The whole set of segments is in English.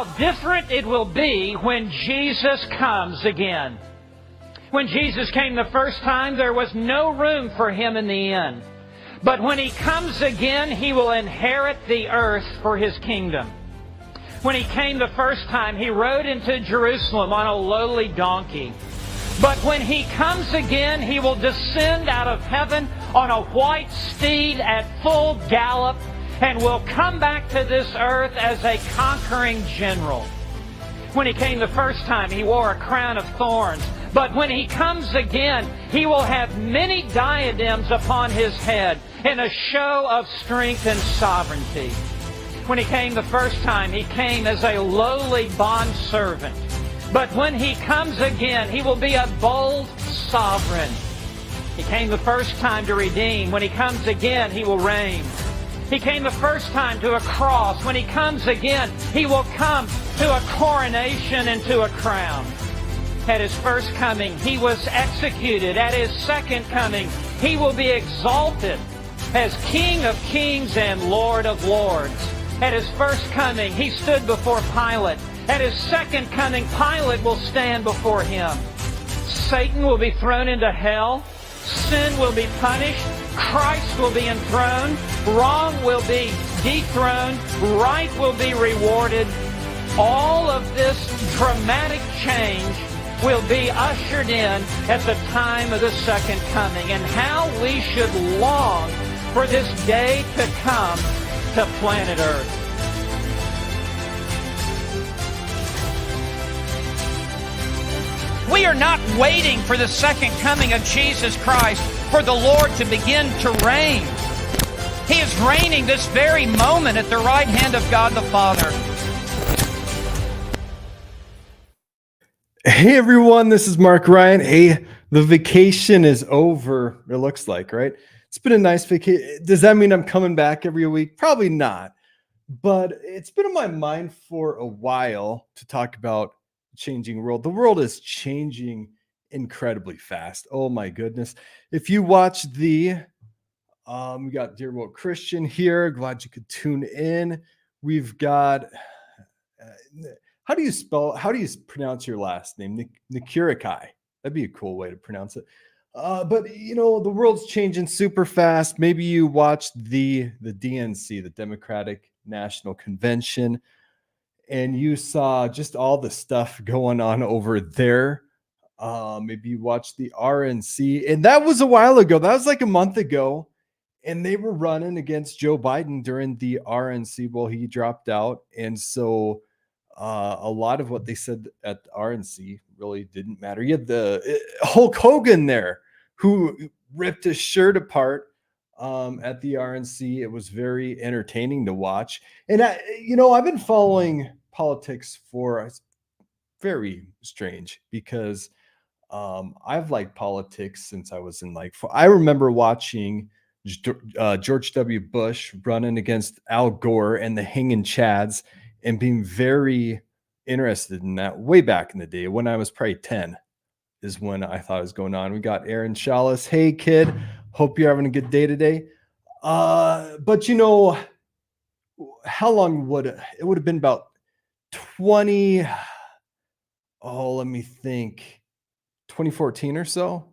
how different it will be when Jesus comes again. When Jesus came the first time, there was no room for Him in the inn. But when He comes again, He will inherit the earth for His kingdom. When He came the first time, He rode into Jerusalem on a lowly donkey. But when He comes again, He will descend out of heaven on a white steed at full gallop and will come back to this earth as a conquering general. When He came the first time, He wore a crown of thorns. But when He comes again, He will have many diadems upon His head in a show of strength and sovereignty. When He came the first time, He came as a lowly bondservant. But when He comes again, He will be a bold sovereign. He came the first time to redeem. When He comes again, He will reign. He came the first time to a cross. When He comes again, He will come to a coronation and to a crown. At His first coming, He was executed. At His second coming, He will be exalted as King of kings and Lord of lords. At His first coming, He stood before Pilate. At His second coming, Pilate will stand before Him. Satan will be thrown into hell. Sin will be punished. Christ will be enthroned. Wrong will be dethroned. Right will be rewarded. All of this dramatic change will be ushered in at the time of the second coming. And how we should long for this day to come to planet Earth. We are not waiting for the second coming of Jesus Christ for the Lord to begin to reign. He is reigning this very moment at the right hand of God the Father. Hey everyone, this is Mark Ryan. Hey, the vacation is over, it looks like, right? It's been a nice vacation. Does that mean I'm coming back every week? Probably not. But it's been on my mind for a while to talk about changing world. The world is changing incredibly fast. Oh my goodness. If you watch we got Dear Woke Christian here. Glad you could tune in. We've got how do you pronounce your last name? Nikurikai. That'd be a cool way to pronounce it. But you know, the world's changing super fast. Maybe you watched the DNC, the Democratic National Convention, and you saw just all the stuff going on over there. Maybe you watched the RNC, and that was a while ago. That was like a month ago, and they were running against Joe Biden during the RNC. Well, he dropped out, and so a lot of what they said at the RNC really didn't matter. You had the Hulk Hogan there, who ripped his shirt apart at the RNC. It was very entertaining to watch. And I've been following politics for very strange because I've liked politics since I was in I remember watching George W. Bush running against Al Gore and the Hanging Chads and being very interested in that way back in the day when I was probably 10 is when I thought it was going on. We got Aaron Chalice. Hey kid, hope you're having a good day today. But how long would it would have been about 2014 or so.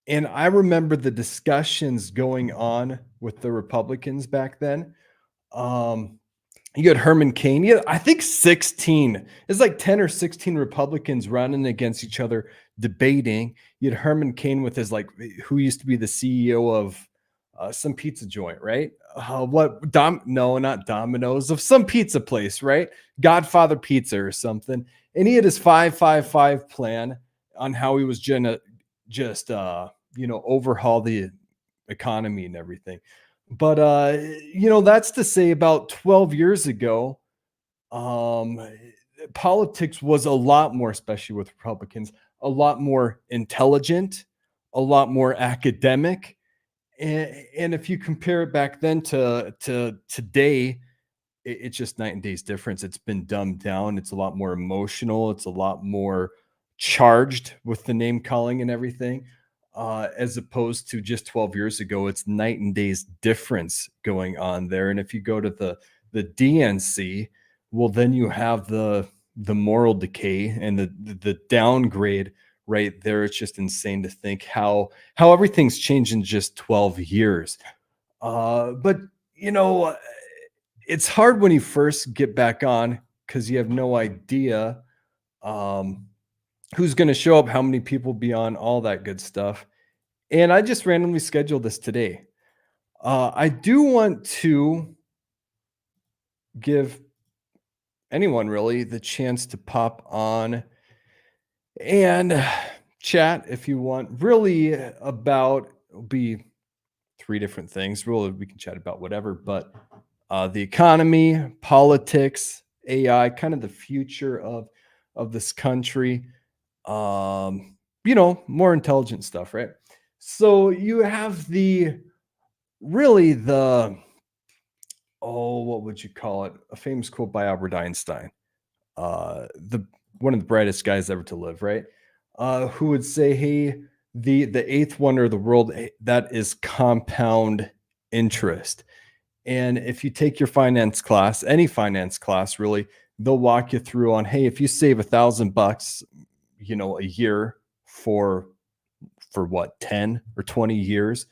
And I remember the discussions going on with the Republicans back then. You had Herman Cain. Yeah, I think 16. It's like 10 or 16 Republicans running against each other, debating. You had Herman Cain with his who used to be the CEO of some pizza joint, right? No, not Domino's, of some pizza place, right? Godfather Pizza or something. And he had his 5-5-5 plan on how he was gonna just overhaul the economy and everything. But that's to say about 12 years ago, politics was a lot more, especially with Republicans, a lot more intelligent, a lot more academic. And if you compare it back then to today, it's just night and day's difference. It's been dumbed down. It's a lot more emotional. It's a lot more charged with the name calling and everything. As opposed to just 12 years ago, it's night and day's difference going on there. And if you go to the DNC, well, then you have the moral decay and the downgrade right there. It's just insane to think how everything's changed in just 12 years. But you know, it's hard when you first get back on because you have no idea um, who's going to show up, how many people be on, all that good stuff. And I just randomly scheduled this today. I do want to give anyone really the chance to pop on and chat if you want. Really, about it'll be three different things. Really, we can chat about whatever, but the economy, politics, AI, kind of the future of this country. More intelligent stuff, right? So you have the really the what would you call it? A famous quote by Albert Einstein, the one of the brightest guys ever to live, right? Who would say, "Hey, the eighth wonder of the world, that is compound interest." And if you take your finance class, any finance class, really, they'll walk you through on, hey, if you save $1,000, a year for what, 10 or 20 years,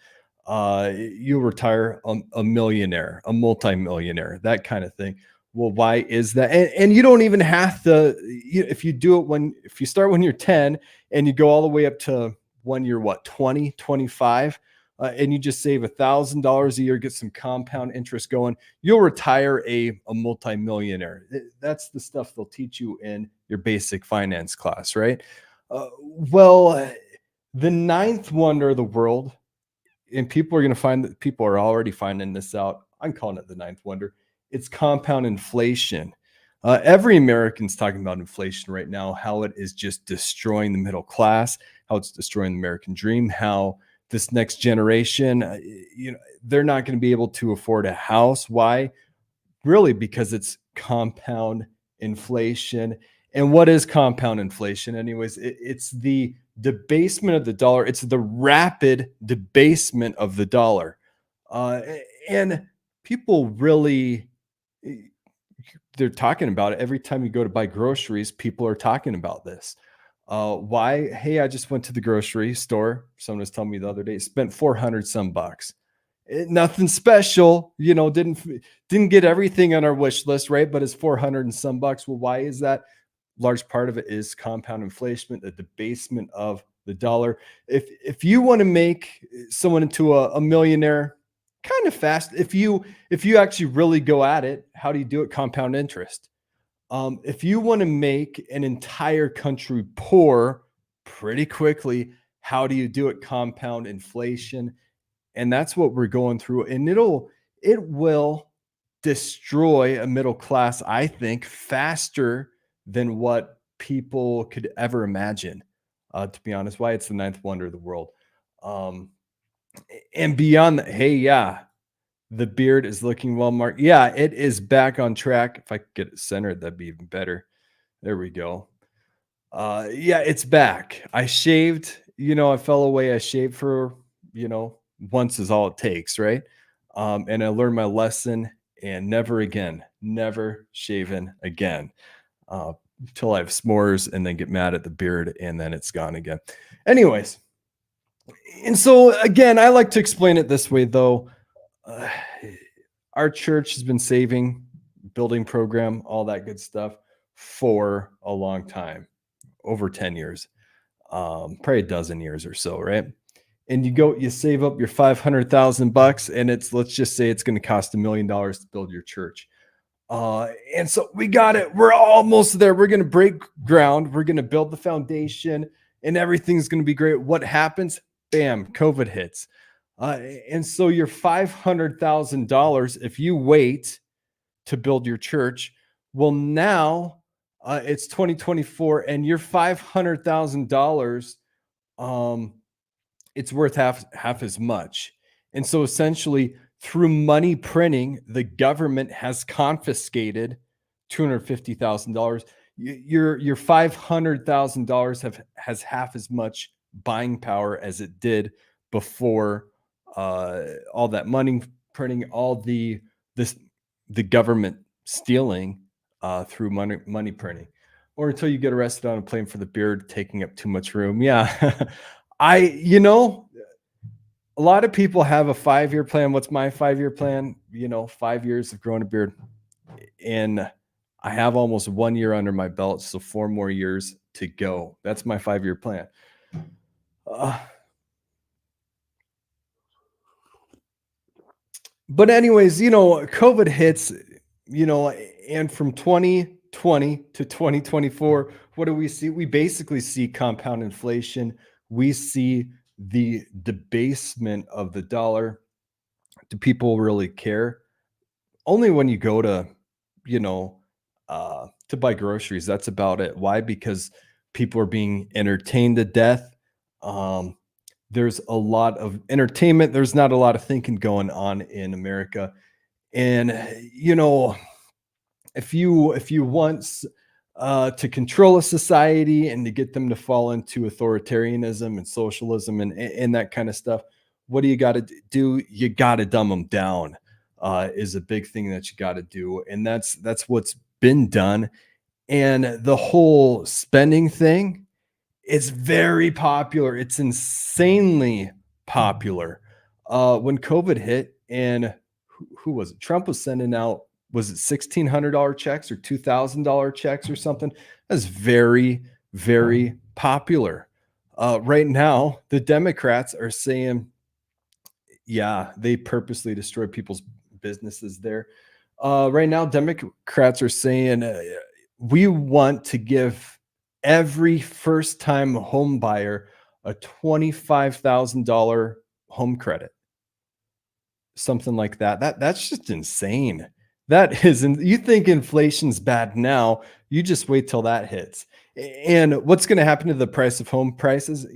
you'll retire a millionaire, a multimillionaire, that kind of thing. Well, why is that? And you don't even have to, if you do it if you start when you're 10 and you go all the way up to when you're 20, 25, and you just save $1,000 a year, get some compound interest going, you'll retire a multimillionaire. That's the stuff they'll teach you in your basic finance class, right? Well, the ninth wonder of the world, and people are going to find that people are already finding this out. I'm calling it the ninth wonder. It's compound inflation. Every American's talking about inflation right now, how it is just destroying the middle class, how it's destroying the American dream, how this next generation, they're not going to be able to afford a house. Why? Really, because it's compound inflation. And what is compound inflation? Anyways, it's the debasement of the dollar. It's the rapid debasement of the dollar. And people really, they're talking about it. Every time you go to buy groceries, people are talking about this. Why? Hey, I just went to the grocery store. Someone was telling me the other day, spent 400 some bucks. Nothing special, didn't get everything on our wish list, right? But it's 400 and some bucks. Well, why is that? Large part of it is compound inflation, the debasement of the dollar. If you want to make someone into a millionaire kind of fast, if you actually really go at it, how do you do it? Compound interest. If you want to make an entire country poor pretty quickly, how do you do it? Compound inflation. And that's what we're going through. And it will destroy a middle class, I think, faster than what people could ever imagine. To be honest, why it's the ninth wonder of the world. And beyond that, hey, yeah, the beard is looking well marked. Yeah, it is back on track. If I could get it centered, that'd be even better. There we go. Yeah, it's back. I shaved, I fell away. I shaved for, once is all it takes, right? And I learned my lesson, and never again, never shaven again. Until I have s'mores and then get mad at the beard and then it's gone again. Anyways, and so again, I like to explain it this way though. Our church has been saving, building program, all that good stuff for a long time, over 10 years, probably a dozen years or so, right? And you save up your $500,000 and let's just say it's going to cost $1 million to build your church. And so we got it. We're almost there. We're going to break ground. We're going to build the foundation and everything's going to be great. What happens? Bam, COVID hits. And so your $500,000, if you wait to build your church, well, now it's 2024 and your $500,000, it's worth half as much. And so essentially through money printing, the government has confiscated $250,000. Your $500,000 has half as much buying power as it did before all that money printing, all the government stealing through money printing, or until you get arrested on a plane for the beard taking up too much room. Yeah. A lot of people have a 5-year plan. What's my 5-year plan? 5 years of growing a beard. And I have almost 1 year under my belt, so 4 more years to go. That's my 5-year plan. But anyways, COVID hits, and from 2020 to 2024, what do we see? We basically see compound inflation. We see the debasement of the dollar. Do people really care? Only when you go to buy groceries. That's about it. Why? Because people are being entertained to death. Um, there's a lot of entertainment. There's not a lot of thinking going on in America. And if you want to control a society and to get them to fall into authoritarianism and socialism and that kind of stuff, what do you got to do? You got to dumb them down. Is a big thing that you got to do, and that's what's been done. And the whole spending thing, it's very popular. It's insanely popular. When COVID hit, and who was it? Trump was sending out, was it $1,600 checks or $2,000 checks or something? That's very, very popular. Right now, the Democrats are saying, yeah, they purposely destroy people's businesses there. Right now, Democrats are saying we want to give every first-time home buyer a $25,000 home credit, something like that. That's just insane. That is, and you think inflation's bad now, you just wait till that hits. And what's going to happen to the price of home prices?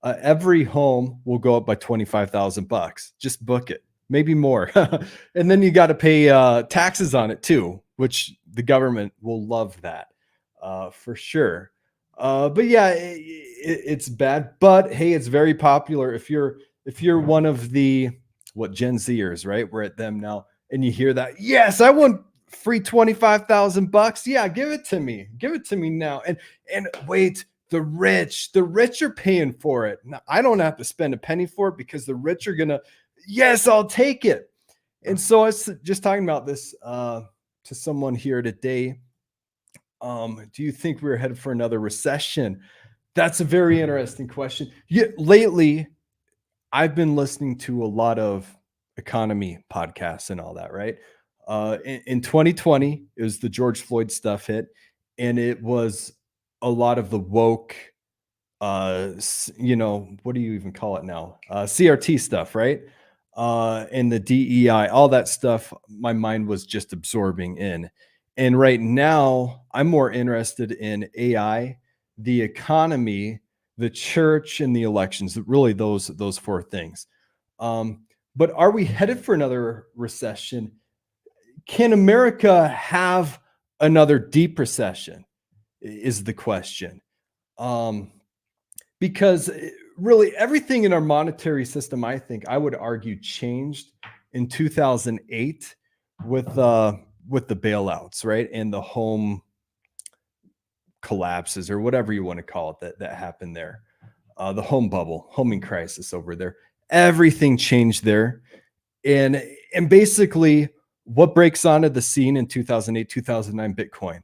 Every home will go up by $25,000. Just book it, maybe more. And then you got to pay taxes on it too, which the government will love that for sure. But yeah, it's bad. But hey, it's very popular. If you're one of the Gen Zers, right? We're at them now, and you hear that, yes, I want free $25,000. Yeah, give it to me. Give it to me now. And wait, the rich are paying for it. Now, I don't have to spend a penny for it because the rich are gonna, yes, I'll take it. And so I was just talking about this to someone here today. Do you think we're headed for another recession? That's a very interesting question. Lately, I've been listening to a lot of economy podcasts and all that, right? In 2020, it was the George Floyd stuff hit, and it was a lot of the woke, what do you even call it now? CRT stuff, right? And the DEI, all that stuff, my mind was just absorbing in. And right now, I'm more interested in AI, the economy, the church, and the elections. Really, those 4 things. But are we headed for another recession? Can America have another deep recession? Is the question. Because really everything in our monetary system, I would argue, changed in 2008 with the bailouts, right? And the home collapses, or whatever you want to call it, that happened there. The home bubble, homing crisis over there. Everything changed there. And basically what breaks onto the scene in 2008, 2009, Bitcoin.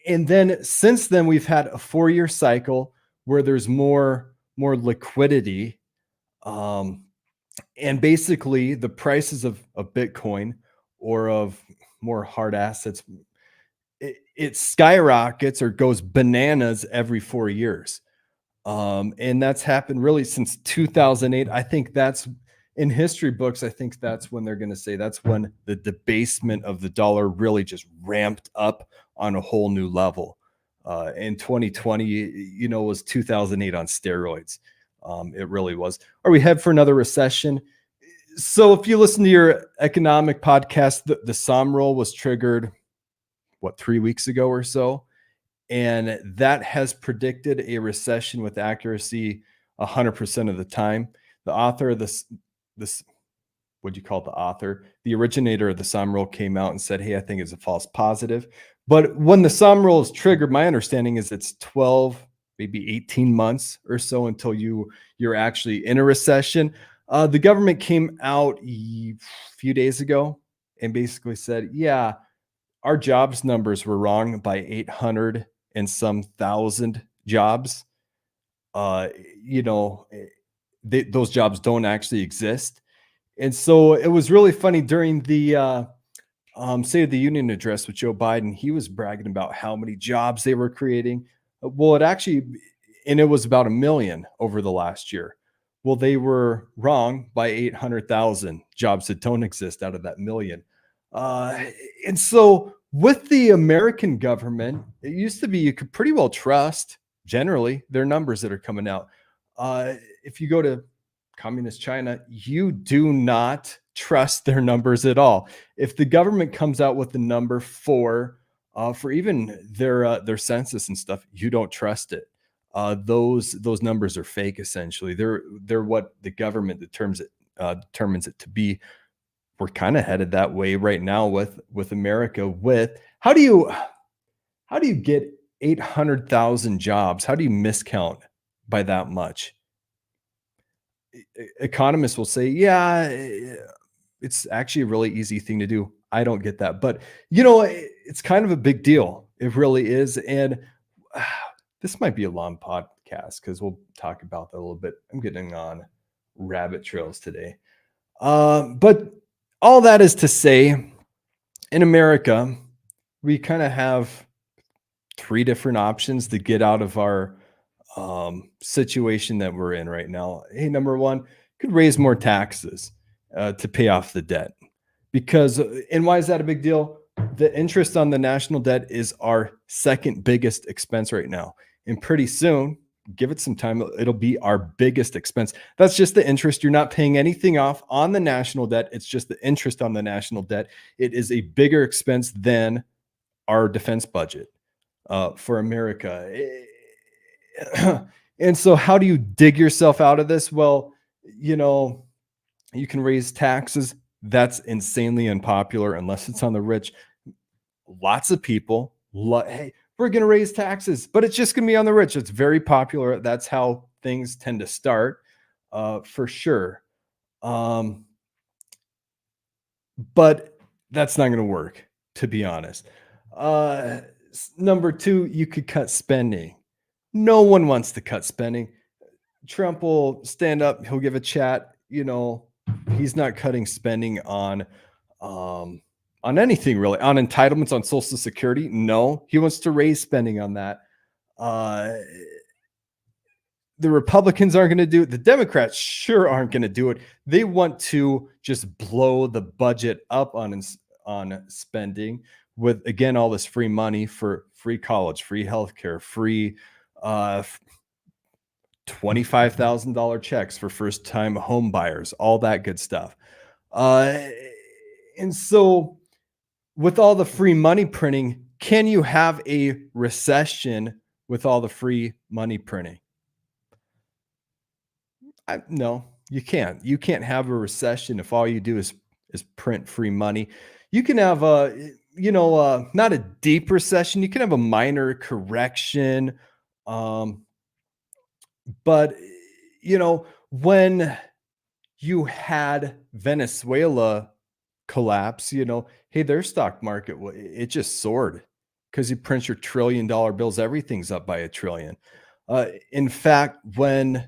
And then since then, we've had a 4-year cycle where there's more liquidity. And basically the prices of Bitcoin, or of more hard assets, it skyrockets or goes bananas every 4 years. And that's happened really since 2008. I think that's, in history books, I think that's when they're going to say that's when the debasement of the dollar really just ramped up on a whole new level. In 2020, was 2008 on steroids. It really was. Are we head for another recession? So if you listen to your economic podcast, the SOM roll was triggered, 3 weeks ago or so? And that has predicted a recession with accuracy 100% of the time. The author of this what do you call it, the author, the originator of the SOM rule came out and said, hey, I think it's a false positive. But when the SOM rule is triggered, my understanding is it's 12, maybe 18 months or so until you're actually in a recession. The government came out a few days ago and basically said, yeah, our jobs numbers were wrong by 800 and some thousand jobs. Uh, you know, those jobs don't actually exist. And so it was really funny during the State of the Union address with Joe Biden. He was bragging about how many jobs they were creating. Well, and it was about 1 million over the last year. Well, they were wrong by 800,000 jobs that don't exist out of that million. And so with the American government, it used to be you could pretty well trust generally their numbers that are coming out. If you go to communist China, you do not trust their numbers at all. If the government comes out with the number for even their census and stuff, you don't trust it. Those numbers are fake. Essentially, they're what the government determines it to be. We're kind of headed that way right now with America. With how do you get 800,000 jobs? How do you miscount by that much? Economists will say, yeah, it's actually a really easy thing to do. I don't get that, but it's kind of a big deal. It really is. And this might be a long podcast because we'll talk about that a little bit. I'm getting on rabbit trails today. But all that is to say, in America, we kind of have 3 different options to get out of our situation that we're in right now. Hey, number one, could raise more taxes to pay off the debt. And why is that a big deal? The interest on the national debt is our second biggest expense right now. And pretty soon, give it some time, it'll be our biggest expense. That's just the interest. You're not paying anything off on the national debt. It's just the interest on the national debt. It is a bigger expense than our defense budget for America. And so how do you dig yourself out of this? Well, you can raise taxes. That's insanely unpopular unless it's on the rich. Lots of people, hey, we're going to raise taxes, but it's just going to be on the rich. It's very popular. That's how things tend to start, for sure. But that's not going to work, to be honest. Number 2, you could cut spending. No one wants to cut spending. Trump will stand up. He'll give a chat. He's not cutting spending on anything really. On entitlements, on Social Security, no. He wants to raise spending on that. The Republicans aren't going to do it. The Democrats sure aren't going to do it. They want to just blow the budget up on spending with, again, all this free money for free college, free healthcare, free $25,000 checks for first-time home buyers, all that good stuff. And so with all the free money printing, can you have a recession with all the free money printing? No, you can't. You can't have a recession if all you do is print free money. You can have not a deep recession. You can have a minor correction. But, when you had Venezuela collapse, hey, their stock market, it just soared because you print your $1 trillion bills. Everything's up by $1 trillion. In fact, when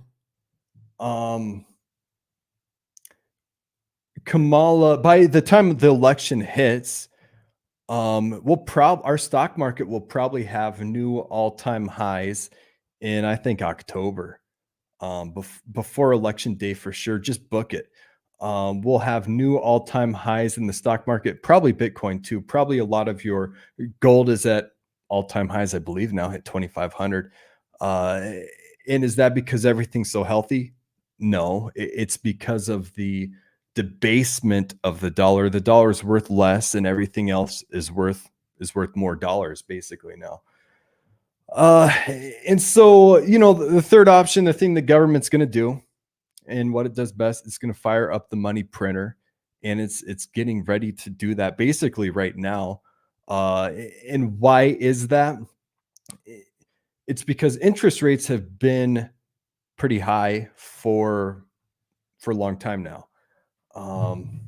Kamala, by the time the election hits, our stock market will probably have new all-time highs in, I think, October, before election day for sure. Just book it. We'll have new all-time highs in the stock market, probably Bitcoin too. Probably a lot of your gold is at all-time highs, I believe now, hit 2,500. And is that because everything's so healthy? No, it's because of the debasement of the dollar. The dollar is worth less, and everything else is worth more dollars basically now. And so, the third option, the thing the government's going to do and what it does best, it's going to fire up the money printer and it's getting ready to do that basically right now. And why is that? It's because interest rates have been pretty high for a long time now. Um,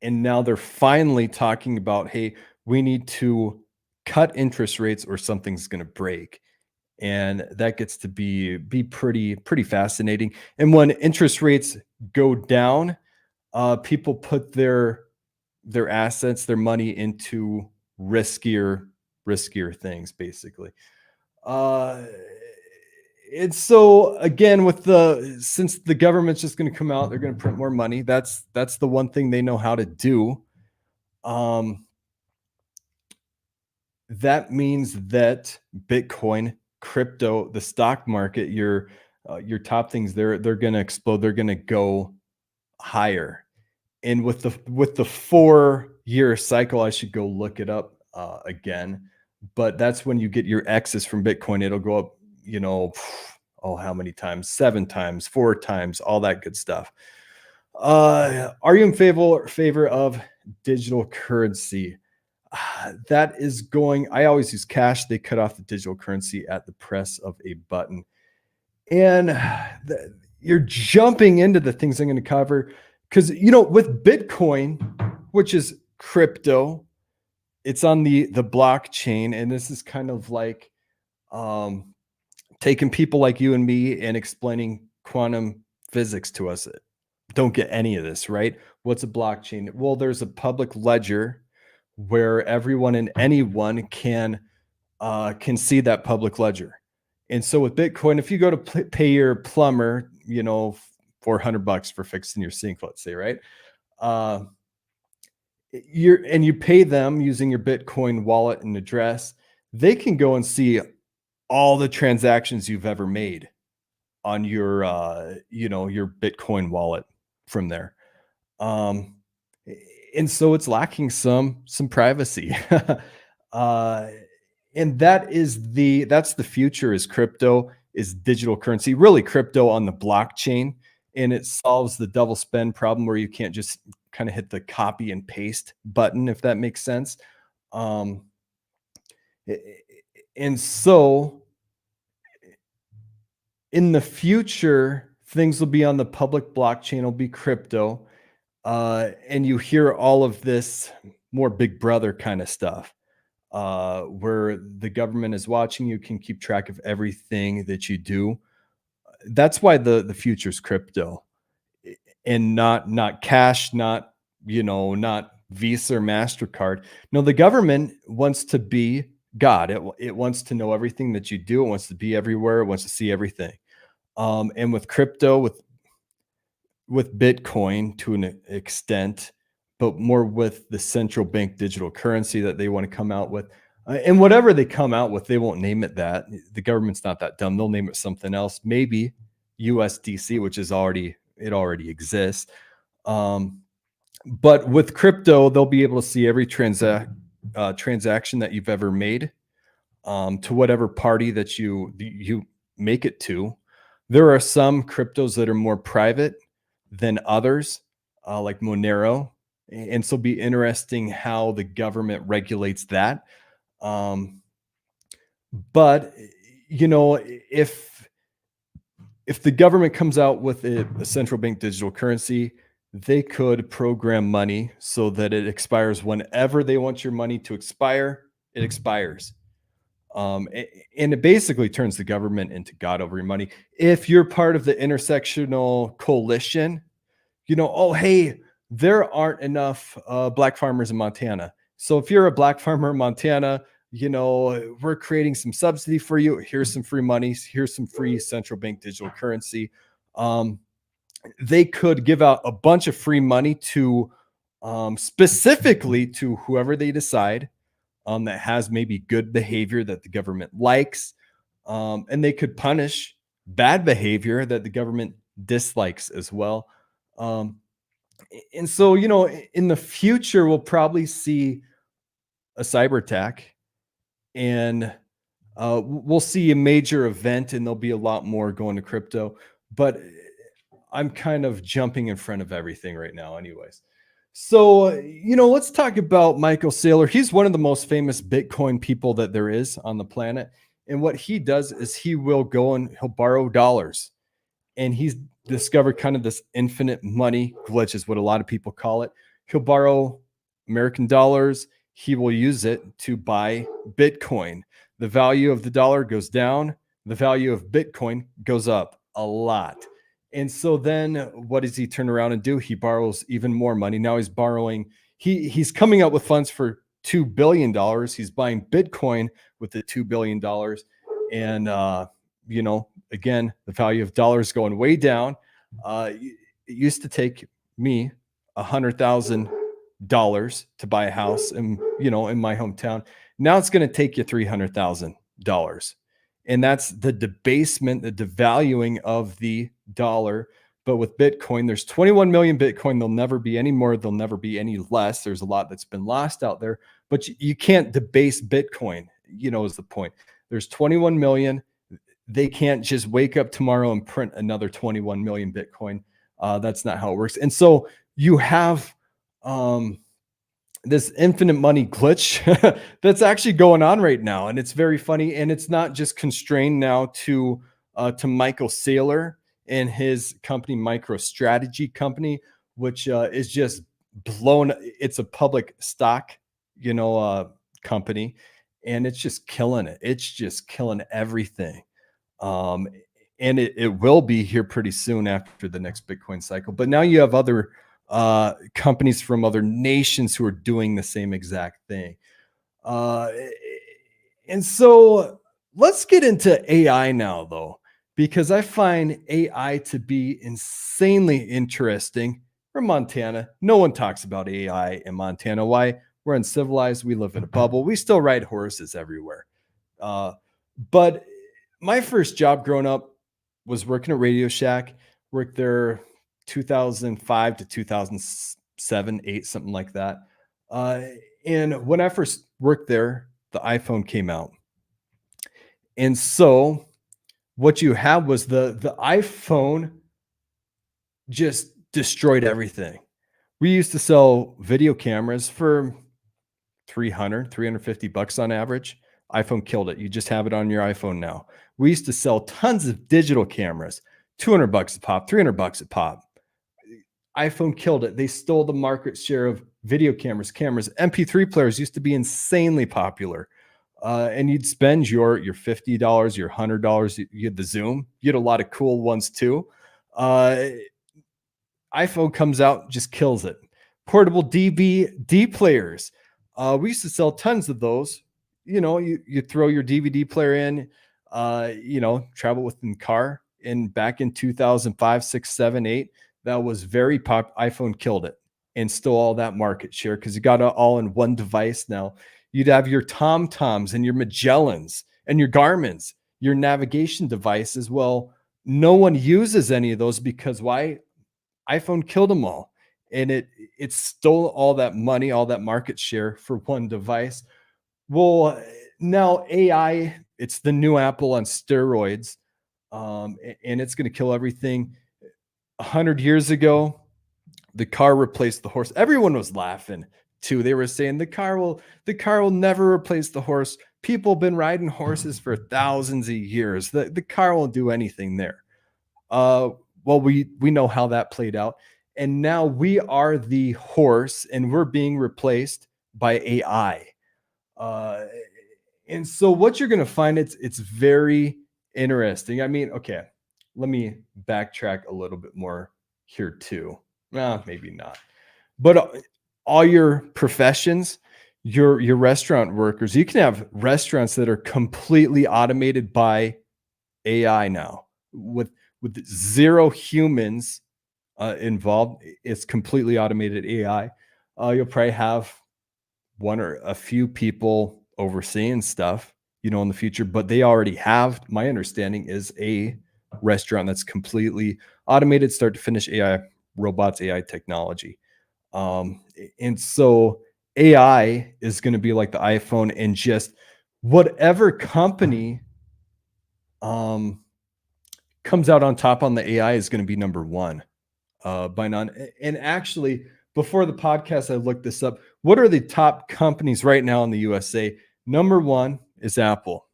and now they're finally talking about, hey, we need to cut interest rates or something's going to break. And that gets to be pretty fascinating. And when interest rates go down, people put their assets, their money into riskier things, basically. Uh, and so again, since the government's just going to come out, they're going to print more money. That's the one thing they know how to do. Um, that means that Bitcoin, crypto, the stock market, your top things, they're going to explode. They're going to go higher. And with the 4-year cycle, I should go look it up again. But that's when you get your X's from Bitcoin. It'll go up, how many times? 7 times, 4 times, all that good stuff. Are you in favor of digital currency? That is I always use cash. They cut off the digital currency at the press of a button. And you're jumping into the things I'm going to cover because, with Bitcoin, which is crypto, it's on the blockchain. And this is kind of like taking people like you and me and explaining quantum physics to us. Don't get any of this, right? What's a blockchain? Well, there's a public ledger where everyone and anyone can see that public ledger. And so with Bitcoin, if you go to pay your plumber, $400 for fixing your sink, let's say, right? You pay them using your Bitcoin wallet and address, they can go and see all the transactions you've ever made on your Bitcoin wallet from there. And so it's lacking some privacy. And that's the future, is crypto, is digital currency, really crypto on the blockchain. And it solves the double spend problem where you can't just kind of hit the copy and paste button, if that makes sense. And so in the future, things will be on the public blockchain, will be crypto. And you hear all of this more Big Brother kind of stuff, where the government is watching you, can keep track of everything that you do. That's why the future is crypto, and not cash, not Visa or MasterCard. No, the government wants to be God. It wants to know everything that you do. It wants to be everywhere. It wants to see everything. And with crypto, with Bitcoin to an extent, but more with the central bank digital currency that they want to come out with. And whatever they come out with, they won't name it that. The government's not that dumb. They'll name it something else, maybe USDC, which already exists. But with crypto, they'll be able to see every transaction that you've ever made, to whatever party that you make it to. There are some cryptos that are more private than others, like Monero. And so it'll be interesting how the government regulates that. But if the government comes out with a central bank digital currency, they could program money so that it expires whenever they want your money to expire. It expires. And it basically turns the government into God over your money. If you're part of the intersectional coalition, oh, hey, there aren't enough black farmers in Montana. So if you're a black farmer in Montana, we're creating some subsidy for you. Here's some free money. Here's some free central bank digital currency. They could give out a bunch of free money to specifically to whoever they decide that has maybe good behavior that the government likes. And they could punish bad behavior that the government dislikes as well. And so, in the future, we'll probably see a cyber attack, and we'll see a major event, and there'll be a lot more going to crypto. But I'm kind of jumping in front of everything right now, anyways. So, let's talk about Michael Saylor. He's one of the most famous Bitcoin people that there is on the planet. And what he does is he will go and he'll borrow dollars. And he's discovered kind of this infinite money glitch, is what a lot of people call it. He'll borrow American dollars. He will use it to buy Bitcoin. The value of the dollar goes down. The value of Bitcoin goes up a lot. And so then what does he turn around and do? He borrows even more money. Now he's borrowing, he's coming up with funds for $2 billion. He's buying Bitcoin with the $2 billion. And, again, the value of dollars going way down. It used to take me $100,000 to buy a house in my hometown. Now it's going to take you $300,000. And that's the debasement, the devaluing of the dollar. But with Bitcoin, there's 21 million Bitcoin. There'll never be any more. There'll never be any less. There's a lot that's been lost out there, but you can't debase Bitcoin, is the point. There's 21 million. They can't just wake up tomorrow and print another 21 million Bitcoin. That's not how it works. And so you have this infinite money glitch that's actually going on right now. And it's very funny. And it's not just constrained now to Michael Saylor and his company, MicroStrategy Company, which is just blown. It's a public stock, company, and it's just killing it. It's just killing everything. And it will be here pretty soon after the next Bitcoin cycle. But now you have other companies from other nations who are doing the same exact thing. And so let's get into AI now, though, because I find AI to be insanely interesting. We're in Montana. No one talks about AI in Montana. Why? We're uncivilized. We live in a bubble. We still ride horses everywhere. But my first job growing up was working at Radio Shack. Worked there 2005 to 2007, 8, something like that. And when I first worked there, the iPhone came out. And so what you had was the iPhone just destroyed everything. We used to sell video cameras for $350 on average. iPhone killed it. You just have it on your iPhone now. We used to sell tons of digital cameras, $200 a pop, $300 a pop. iPhone killed it. They stole the market share of video cameras. MP3 players used to be insanely popular. And you'd spend your $50, your $100. You had the Zoom. You had a lot of cool ones too. iPhone comes out, just kills it. Portable DVD players. We used to sell tons of those. You throw your DVD player in, travel within the car. And back in 2005, 6, 7, 8, that was very pop. iPhone killed it and stole all that market share because you got it all in one device now. You'd have your TomToms and your Magellans and your Garmins, your navigation devices. Well, no one uses any of those because why? iPhone killed them all. And it stole all that money, all that market share for one device. Well, now AI, it's the new Apple on steroids. And it's going to kill everything. 100 years ago, the car replaced the horse. Everyone was laughing too. They were saying the car will never replace the horse. People have been riding horses for thousands of years. The car won't do anything there. Well, we know how that played out. And now we are the horse and we're being replaced by AI. And so what you're going to find, it's very interesting. I mean, okay, let me backtrack a little bit more here too. Well, maybe not. But all your professions, your restaurant workers, you can have restaurants that are completely automated by AI now with zero humans involved. It's completely automated AI. You'll probably have one or a few people overseeing stuff, in the future, but they already have, my understanding is, a restaurant that's completely automated, start to finish AI robots, AI technology. And so AI is going to be like the iPhone, and just whatever company comes out on top on the AI is going to be number one by none. And actually, before the podcast, I looked this up. What are the top companies right now in the USA? Number one is Apple.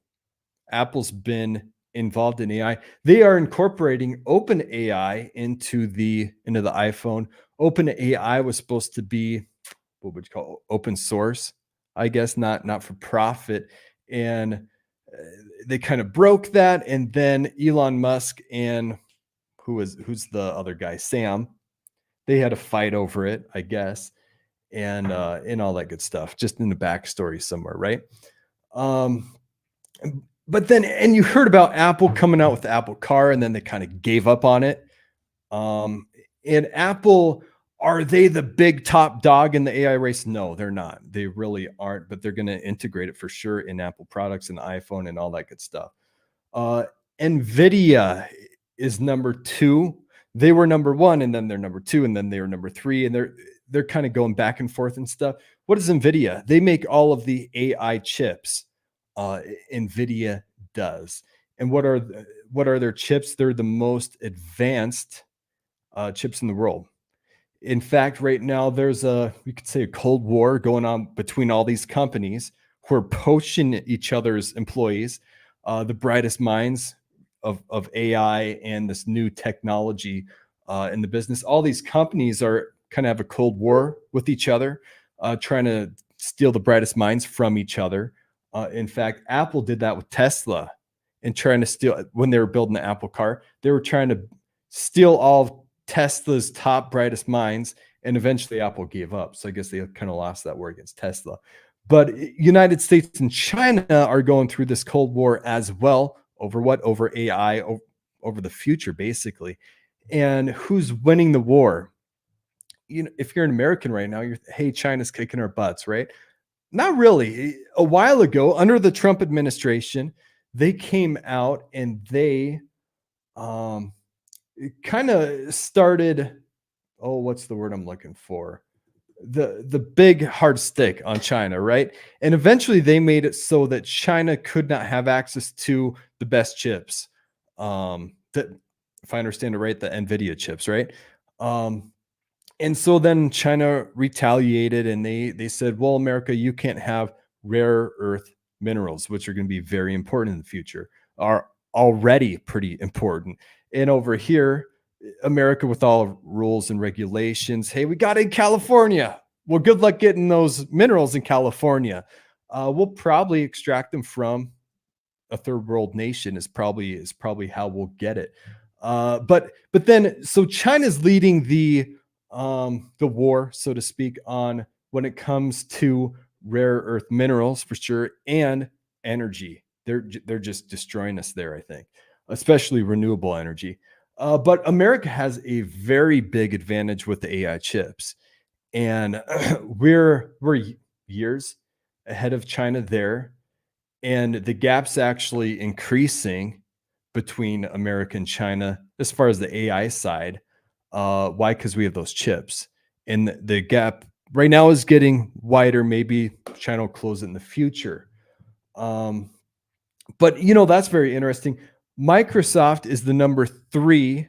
Apple's been involved in AI. They are incorporating OpenAI into the iPhone. OpenAI was supposed to be, what would you call it? Open source, I guess, not for profit. And they kind of broke that. And then Elon Musk and who's the other guy, Sam, they had a fight over it, I guess, and all that good stuff, just in the backstory somewhere, right? But then, and you heard about Apple coming out with the Apple Car, and then they kind of gave up on it. And Apple, are they the big top dog in the AI race? No, they're not. They really aren't, but they're going to integrate it for sure in Apple products and the iPhone and all that good stuff. NVIDIA is number two. They were number one, and then they're number two, and then they were number three, and they're kind of going back and forth and stuff. What is NVIDIA? They make all of the AI chips. NVIDIA does. And what are their chips? They're the most advanced chips in the world. In fact, right now there's we could say a cold war going on between all these companies who are poaching each other's employees, the brightest minds of AI and this new technology in the business. All these companies are kind of have a cold war with each other, trying to steal the brightest minds from each other. In fact, Apple did that with Tesla and trying to steal, when they were building the Apple Car, they were trying to steal all of Tesla's top brightest minds, and eventually Apple gave up. So I guess they kind of lost that war against Tesla. But United States and China are going through this Cold War as well. Over what? Over AI, over the future, basically. And who's winning the war? You know, if you're an American right now, hey, China's kicking our butts, right? Not really. A while ago, under the Trump administration, they came out and they kind of started, what's the word I'm looking for? The big hard stick on China, right? And eventually they made it so that China could not have access to the best chips. That, if I understand it right, the NVIDIA chips, right? And so then China retaliated, and they said, well, America, you can't have rare earth minerals, which are going to be very important in the future, are already pretty important. And over here, America, with all rules and regulations, hey, we got it in California. Well, good luck getting those minerals in California. We'll probably extract them from a third world nation is probably how we'll get it. But then, so China's leading the war, so to speak, on when it comes to rare earth minerals for sure, and energy. They're just destroying us there, I think, especially renewable energy. But America has a very big advantage with the AI chips, and we're years ahead of China there, and the gap's actually increasing between America and China as far as the AI side. Why? Because we have those chips, and the gap right now is getting wider. Maybe China will close it in the future. But that's very interesting. Microsoft is the number 3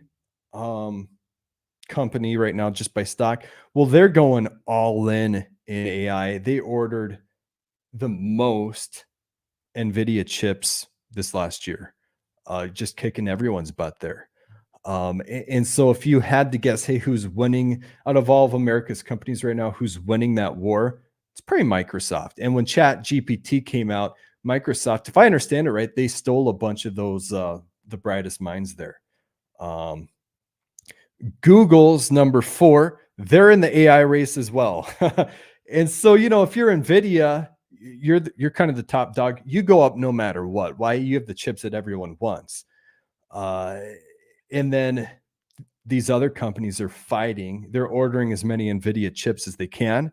company right now, just by stock. Well, they're going all in AI. They ordered the most NVIDIA chips this last year, just kicking everyone's butt there. And so if you had to guess, hey, who's winning out of all of America's companies right now, who's winning that war? It's probably Microsoft. And when ChatGPT came out, Microsoft, if I understand it right, they stole a bunch of those, the brightest minds there. Google's number 4. They're in the AI race as well. And so, if you're NVIDIA, you're kind of the top dog. You go up no matter what. Why? You have the chips that everyone wants. And then these other companies are fighting. They're ordering as many NVIDIA chips as they can.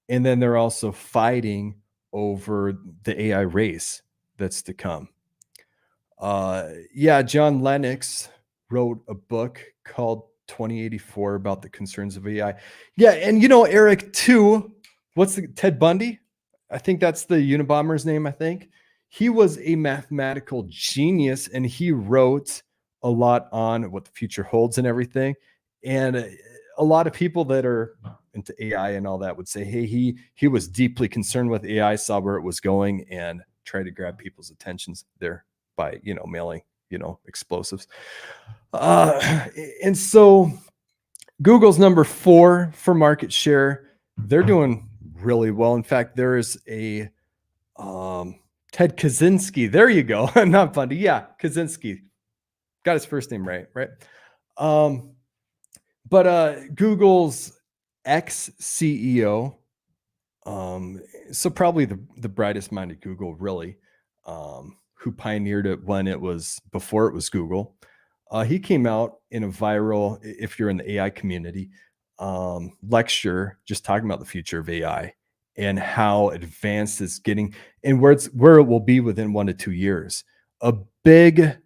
And then they're also fighting over the AI race that's to come. John Lennox wrote a book called 2084 about the concerns of AI. Yeah, and Eric too, Ted Bundy? I think that's the Unabomber's name, I think. He was a mathematical genius, and he wrote a lot on what the future holds and everything. And a lot of people that are into AI and all that would say, hey, he was deeply concerned with AI, saw where it was going, and tried to grab people's attentions there by mailing explosives. And so Google's number 4 for market share. They're doing really well. In fact, there is a Ted Kaczynski. There you go. Not funny. Yeah, Kaczynski. Got his first name right? But Google's ex-CEO, so probably the brightest mind at Google, really, who pioneered it when it was before it was Google. He came out in a viral, if you're in the AI community, lecture just talking about the future of AI and how advanced it's getting and where it will be within 1 to 2 years. A big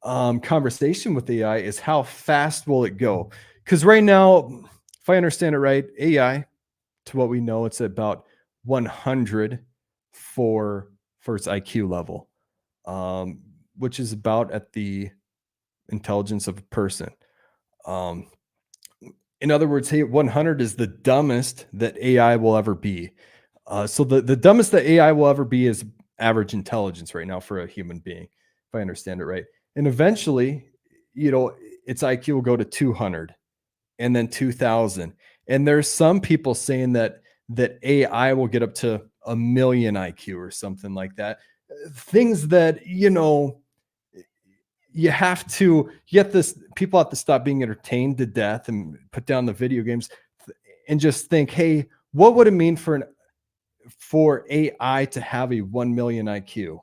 conversation with AI is how fast will it go? Because right now, if I understand it right, AI, to what we know, it's about 100 for its IQ level, which is about at the intelligence of a person. In other words, hey, 100 is the dumbest that AI will ever be. So the dumbest that AI will ever be is average intelligence right now for a human being, if I understand it right. And eventually, its IQ will go to 200 and then 2000. And there's some people saying that AI will get up to 1 million IQ or something like that. Things that, people have to stop being entertained to death and put down the video games and just think, hey, what would it mean for AI to have a 1 million IQ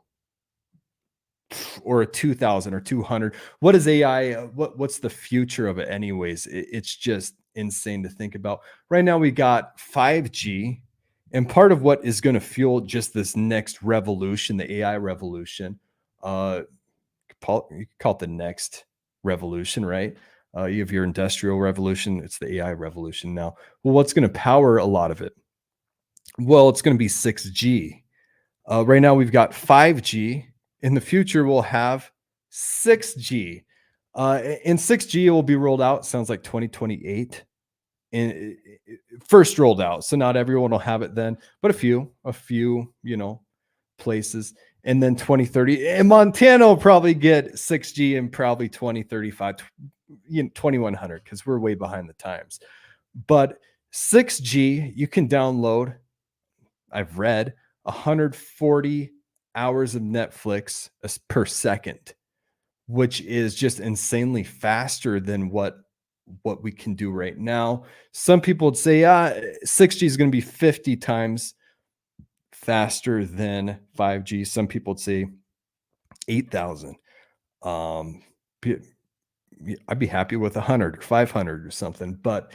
or a 2000 or 200? What is AI? What's the future of it anyways? It's just insane to think about. Right now we got 5G, and part of what is going to fuel just this next revolution, the AI revolution, you could call it the next revolution, right? You have your industrial revolution. It's the AI revolution now. Well, what's going to power a lot of it? Well, it's going to be 6G. Right now we've got 5G. In the future, we'll have 6G. And 6G will be rolled out, sounds like 2028. And first rolled out. So not everyone will have it then, but a few, places. And then 2030, and Montana will probably get 6G in probably 2035, 2100, because we're way behind the times. But 6G, you can download, I've read, 140 hours of Netflix per second, which is just insanely faster than what we can do right now. Some people would say 6G is going to be 50 times faster than 5G. Some people would say 8,000. I'd be happy with 100 or 500 or something, but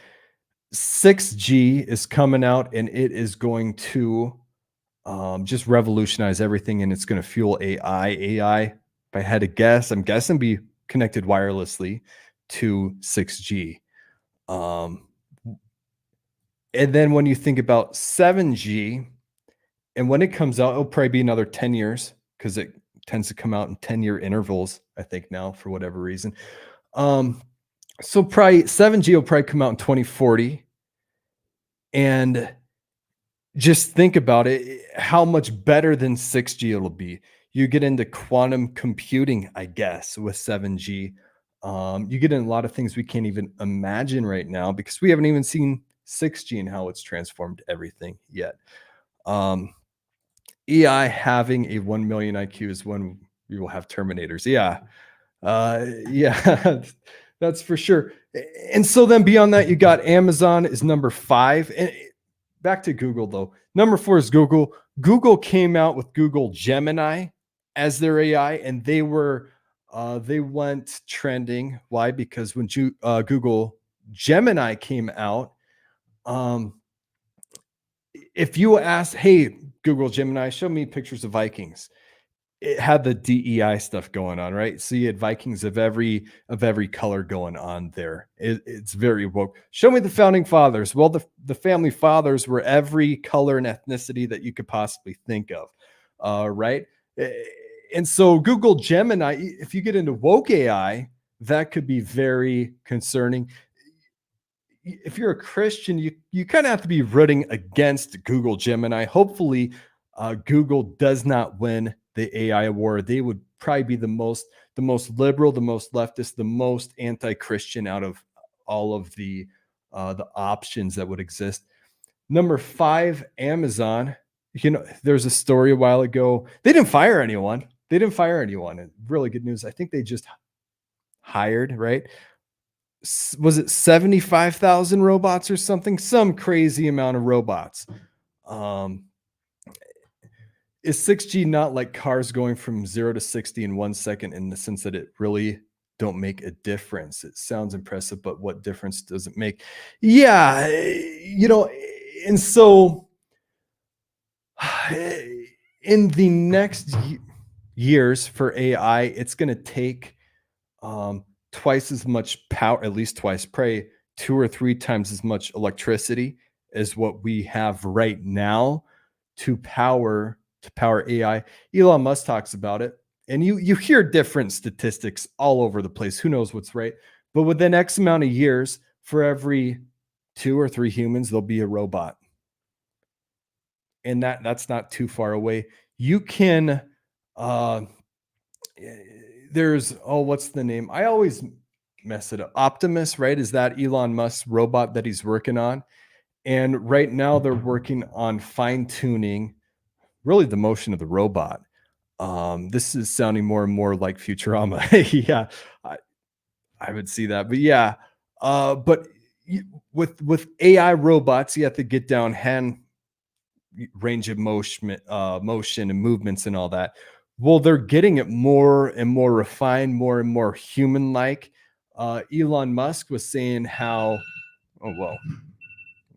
6G is coming out and it is going to just revolutionize everything, and it's going to fuel AI. If I had to guess, I'm guessing be connected wirelessly to 6G. And then when you think about 7G, and when it comes out, it'll probably be another 10 years because it tends to come out in 10-year intervals, I think now, for whatever reason. So probably 7G will probably come out in 2040. And just think about it, how much better than 6G it'll be. You get into quantum computing, I guess, with 7G. You get in a lot of things we can't even imagine right now because we haven't even seen 6G and how it's transformed everything yet. AI having a 1 million IQ is when we will have Terminators. Yeah. That's for sure. And so then beyond that, you got Amazon is number 5. And back to Google, though. Number 4 is Google. Google came out with Google Gemini as their AI, and they went trending. Why? Because when Google Gemini came out, if you ask, hey, Google Gemini, show me pictures of Vikings, it had the DEI stuff going on, right? So you had Vikings of every color going on there. It's very woke. Show me the founding fathers. Well, the family fathers were every color and ethnicity that you could possibly think of, right? And so Google Gemini, if you get into woke AI, that could be very concerning. If you're a Christian, you kind of have to be rooting against Google Gemini. Hopefully, Google does not win the AI war. They would probably be the most liberal, the most leftist, the most anti-Christian out of all of the options that would exist. Number 5, Amazon. There's a story a while ago. They didn't fire anyone. And really good news. I think they just hired, right? Was it 75,000 robots or something? Some crazy amount of robots. Is 6G not like cars going from 0 to 60 in 1 second, in the sense that it really don't make a difference? It sounds impressive, but what difference does it make? Yeah, and so in the next years for AI, it's going to take twice as much power, at least twice, probably 2 or 3 times as much electricity as what we have right now to power AI. Elon Musk talks about it, and you hear different statistics all over the place. Who knows what's right? But within X amount of years, for every 2 or 3 humans, there'll be a robot, and that's not too far away. You can there's what's the name? I always mess it up. Optimus, right? Is that Elon Musk's robot that he's working on? And right now they're working on fine-tuning really the motion of the robot. This is sounding more and more like Futurama. Yeah, I would see that. But yeah, but with AI robots, you have to get down hand range of motion and movements and all that. Well, they're getting it more and more refined, more and more human-like. Elon Musk was saying how, let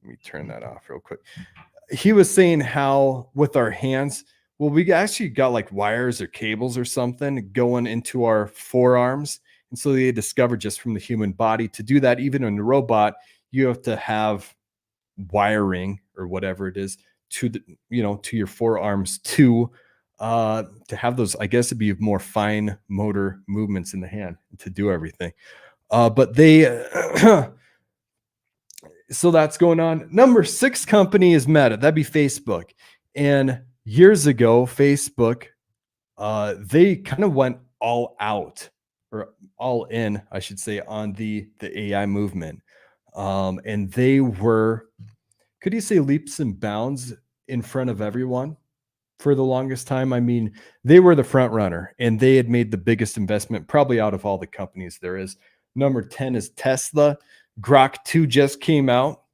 me turn that off real quick. He was saying how with our hands, well, we actually got like wires or cables or something going into our forearms. And so they discovered just from the human body to do that, even in a robot, you have to have wiring or whatever it is to to your forearms to have those. I guess it'd be more fine motor movements in the hand to do everything. But they so that's going on. Number 6 company is Meta. That'd be Facebook. And years ago, Facebook, they kind of went all out, or all in, I should say, on the AI movement. And they were, could you say, leaps and bounds in front of everyone for the longest time. I mean, they were the front runner, and they had made the biggest investment probably out of all the companies there is. Number 10 is Tesla. Grok 2 just came out,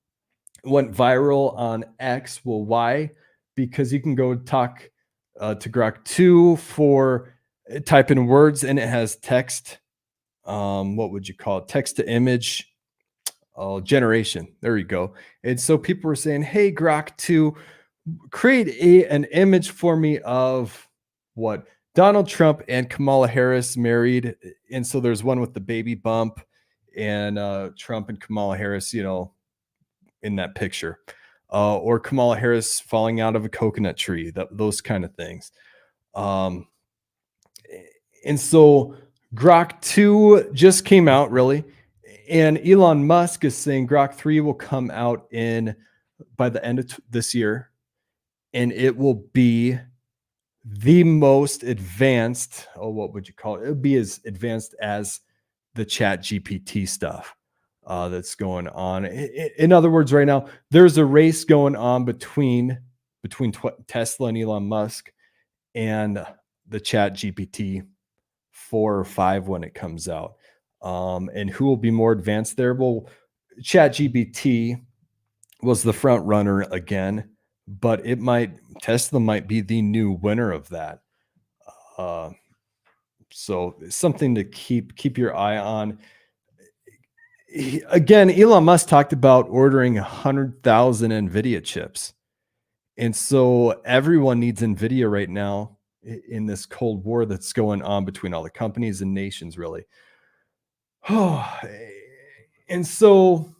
went viral on X. Well, why? Because you can go talk to Grok 2 for type in words, and it has text. What would you call it? Text to image generation. There you go. And so people were saying, hey, Grok 2, create an image for me of what? Donald Trump and Kamala Harris married. And so there's one with the baby bump and Trump and Kamala Harris, in that picture. Or Kamala Harris falling out of a coconut tree, those kind of things. And so Grok 2 just came out, really. And Elon Musk is saying Grok 3 will come out by the end of this year. And it will be the most advanced, what would you call it? It would be as advanced as the Chat GPT stuff that's going on. In other words, right now, there's a race going on between Tesla and Elon Musk and the Chat GPT 4 or 5 when it comes out. And who will be more advanced there? Well, Chat GPT was the front runner again, but Tesla might be the new winner of that. So something to keep your eye on. Again, Elon Musk talked about ordering 100,000 NVIDIA chips. And so everyone needs NVIDIA right now in this Cold War that's going on between all the companies and nations, really. And so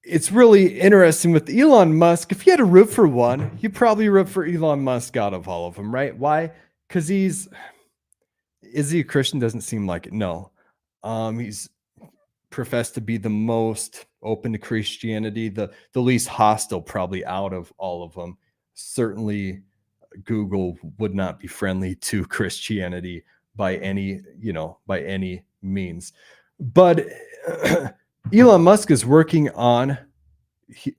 it's really interesting with Elon Musk. If you had to root for one, you probably root for Elon Musk out of all of them, right? Why? Because he's Is he a Christian? Doesn't seem like it. No. He's professed to be the most open to Christianity, the least hostile probably out of all of them. Certainly Google would not be friendly to Christianity by any, by any means. But Elon Musk is working on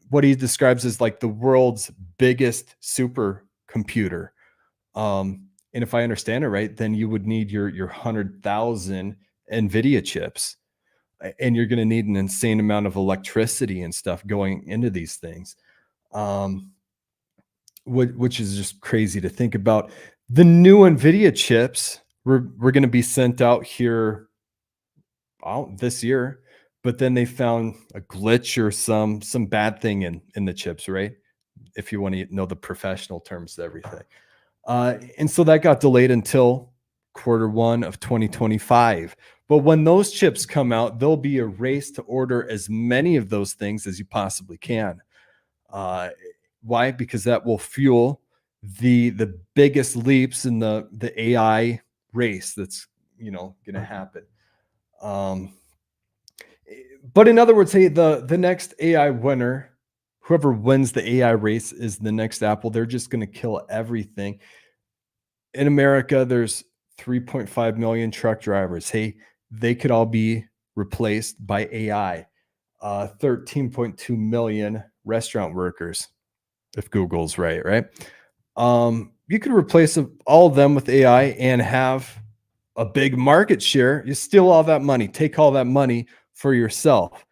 what he describes as like the world's biggest supercomputer. And if I understand it right, then you would need your 100,000 NVIDIA chips, and you're going to need an insane amount of electricity and stuff going into these things, which is just crazy to think about. The new NVIDIA chips were going to be sent out here this year, but then they found a glitch or some bad thing in the chips, right? If you want to know the professional terms to everything. And so that got delayed until Q1 of 2025. But when those chips come out, there'll be a race to order as many of those things as you possibly can. Why? Because that will fuel the biggest leaps in the AI race that's going to happen. But in other words, hey, the next AI winner, whoever wins the AI race is the next Apple. They're just going to kill everything. In America, there's 3.5 million truck drivers. Hey, they could all be replaced by AI. 13.2 million restaurant workers, if Google's right? You could replace all of them with AI and have a big market share. You steal all that money, take all that money for yourself.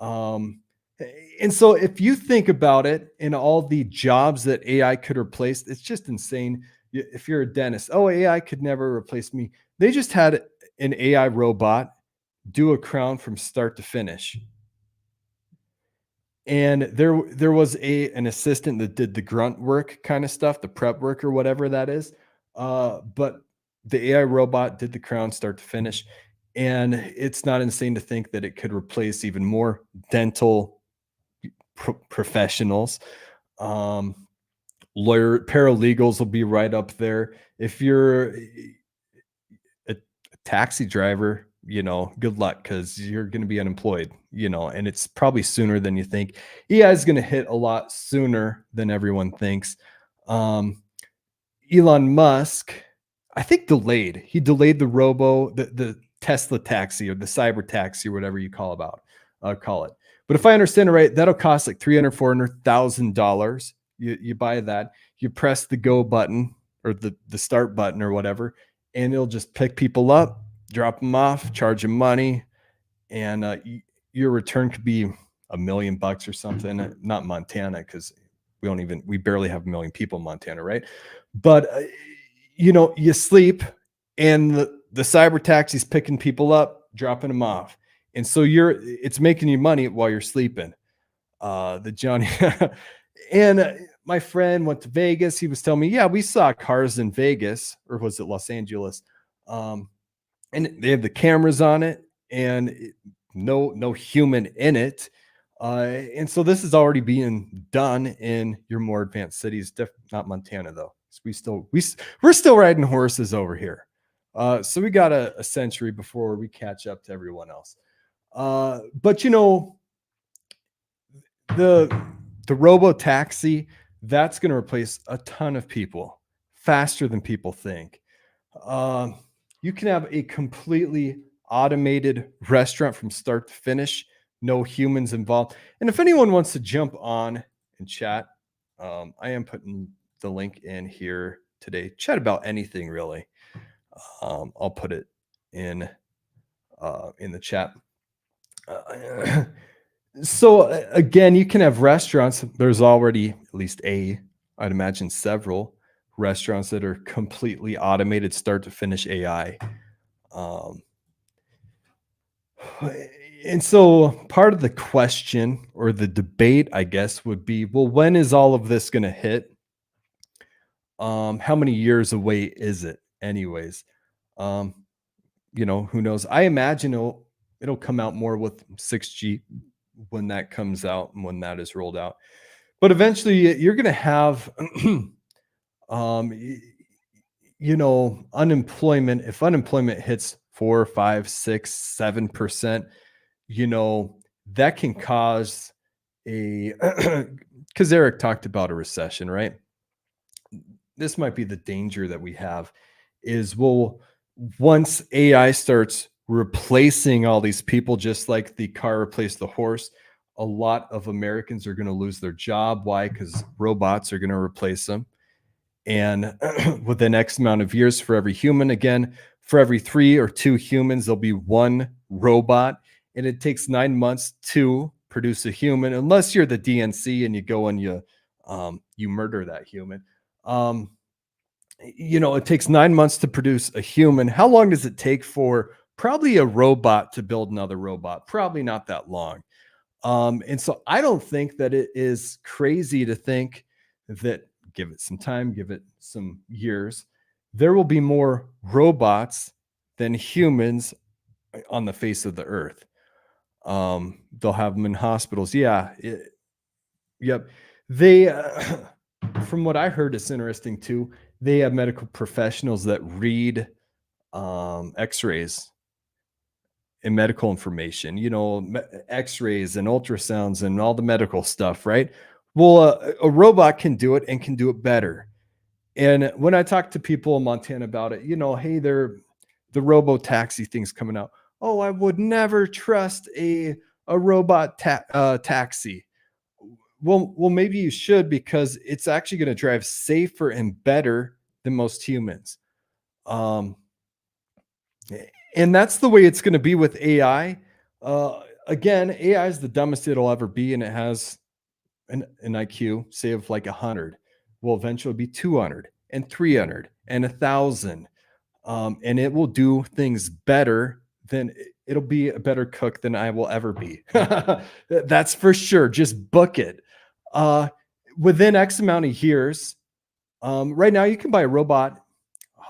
And so if you think about it, in all the jobs that AI could replace, it's just insane. If you're a dentist, AI could never replace me. They just had an AI robot do a crown from start to finish. And there was an assistant that did the grunt work kind of stuff, the prep work or whatever that is. But the AI robot did the crown start to finish. And it's not insane to think that it could replace even more dental professionals. Paralegals will be right up there. If you're a taxi driver, good luck, because you're going to be unemployed, and it's probably sooner than you think. AI is going to hit a lot sooner than everyone thinks. Elon Musk, I think he delayed the Tesla taxi or the cyber taxi or whatever you call it. But if I understand it right, that'll cost like $300,000-$400,000. You buy that, you press the go button or the start button or whatever, and it'll just pick people up, drop them off, charge them money, and your return could be $1 million or something. Not Montana, because we barely have 1 million people in Montana, right? But you sleep, and the cyber taxi's picking people up, dropping them off, and so it's making you money while you're sleeping. The Johnny and my friend went to Vegas. He was telling me, yeah, we saw cars in Vegas, or was it Los Angeles? And they have the cameras on it, and no human in it. And so this is already being done in your more advanced cities. Not Montana though. We're still riding horses over here. So we got a century before we catch up to everyone else. But the robo taxi, that's going to replace a ton of people faster than people think. You can have a completely automated restaurant from start to finish, no humans involved. And if anyone wants to jump on and chat, I am putting the link in here today. Chat about anything really. I'll put it in the chat. So again, you can have restaurants. There's already at least I'd imagine several restaurants that are completely automated, start to finish AI. And so part of the question or the debate, I guess, would be, well, when is all of this going to hit? How many years away is it anyways? Who knows? I imagine it'll come out more with 6G when that comes out and when that is rolled out. But eventually you're going to have unemployment, if unemployment hits 4, 5, 6, 7%, you know, that can cause a, because Eric talked about a recession, right? This might be the danger that we have is, well, once AI starts replacing all these people, just like the car replaced the horse, a lot of Americans are going to lose their job. Why? Because robots are going to replace them. And within X amount of years, for every human, again, for every 3 or 2 humans, there'll be 1 robot. And it takes 9 months to produce a human, unless you're the DNC and you go and you murder that human. Um, it takes 9 months to produce a human. How long does it take for probably a robot to build another robot? Probably not that long. And so I don't think that it is crazy to think that, give it some time, give it some years, there will be more robots than humans on the face of the earth. They'll have them in hospitals. Yeah. Yep. They, from what I heard, it's interesting too. They have medical professionals that read x-rays and medical information, x-rays and ultrasounds and all the medical stuff, right? Well, a robot can do it and can do it better. And when I talk to people in Montana about it, hey, the robo taxi thing's coming out. Oh, I would never trust a robot taxi. Well, maybe you should, because it's actually going to drive safer and better than most humans. And that's the way it's going to be with AI. Again, AI is the dumbest it'll ever be, and it has an IQ, say, of like 100. Will eventually be 200 and 300 and 1,000. And it will do things better than, it'll be a better cook than I will ever be. That's for sure. Just book it. Within X amount of years, right now you can buy a robot.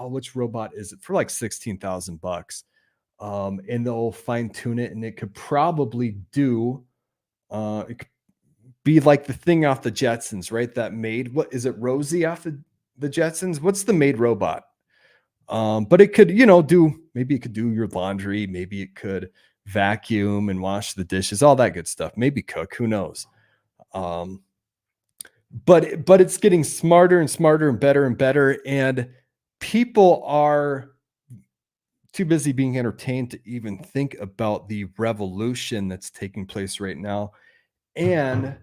Which robot is it? For like $16,000. And they'll fine tune it, and it could probably do, it could be like the thing off the Jetsons, right? That maid, what is it, Rosie off the Jetsons? What's the maid robot? But it could, maybe it could do your laundry. Maybe it could vacuum and wash the dishes, all that good stuff. Maybe cook, who knows? But it's getting smarter and smarter and better. And people are too busy being entertained to even think about the revolution that's taking place right now. And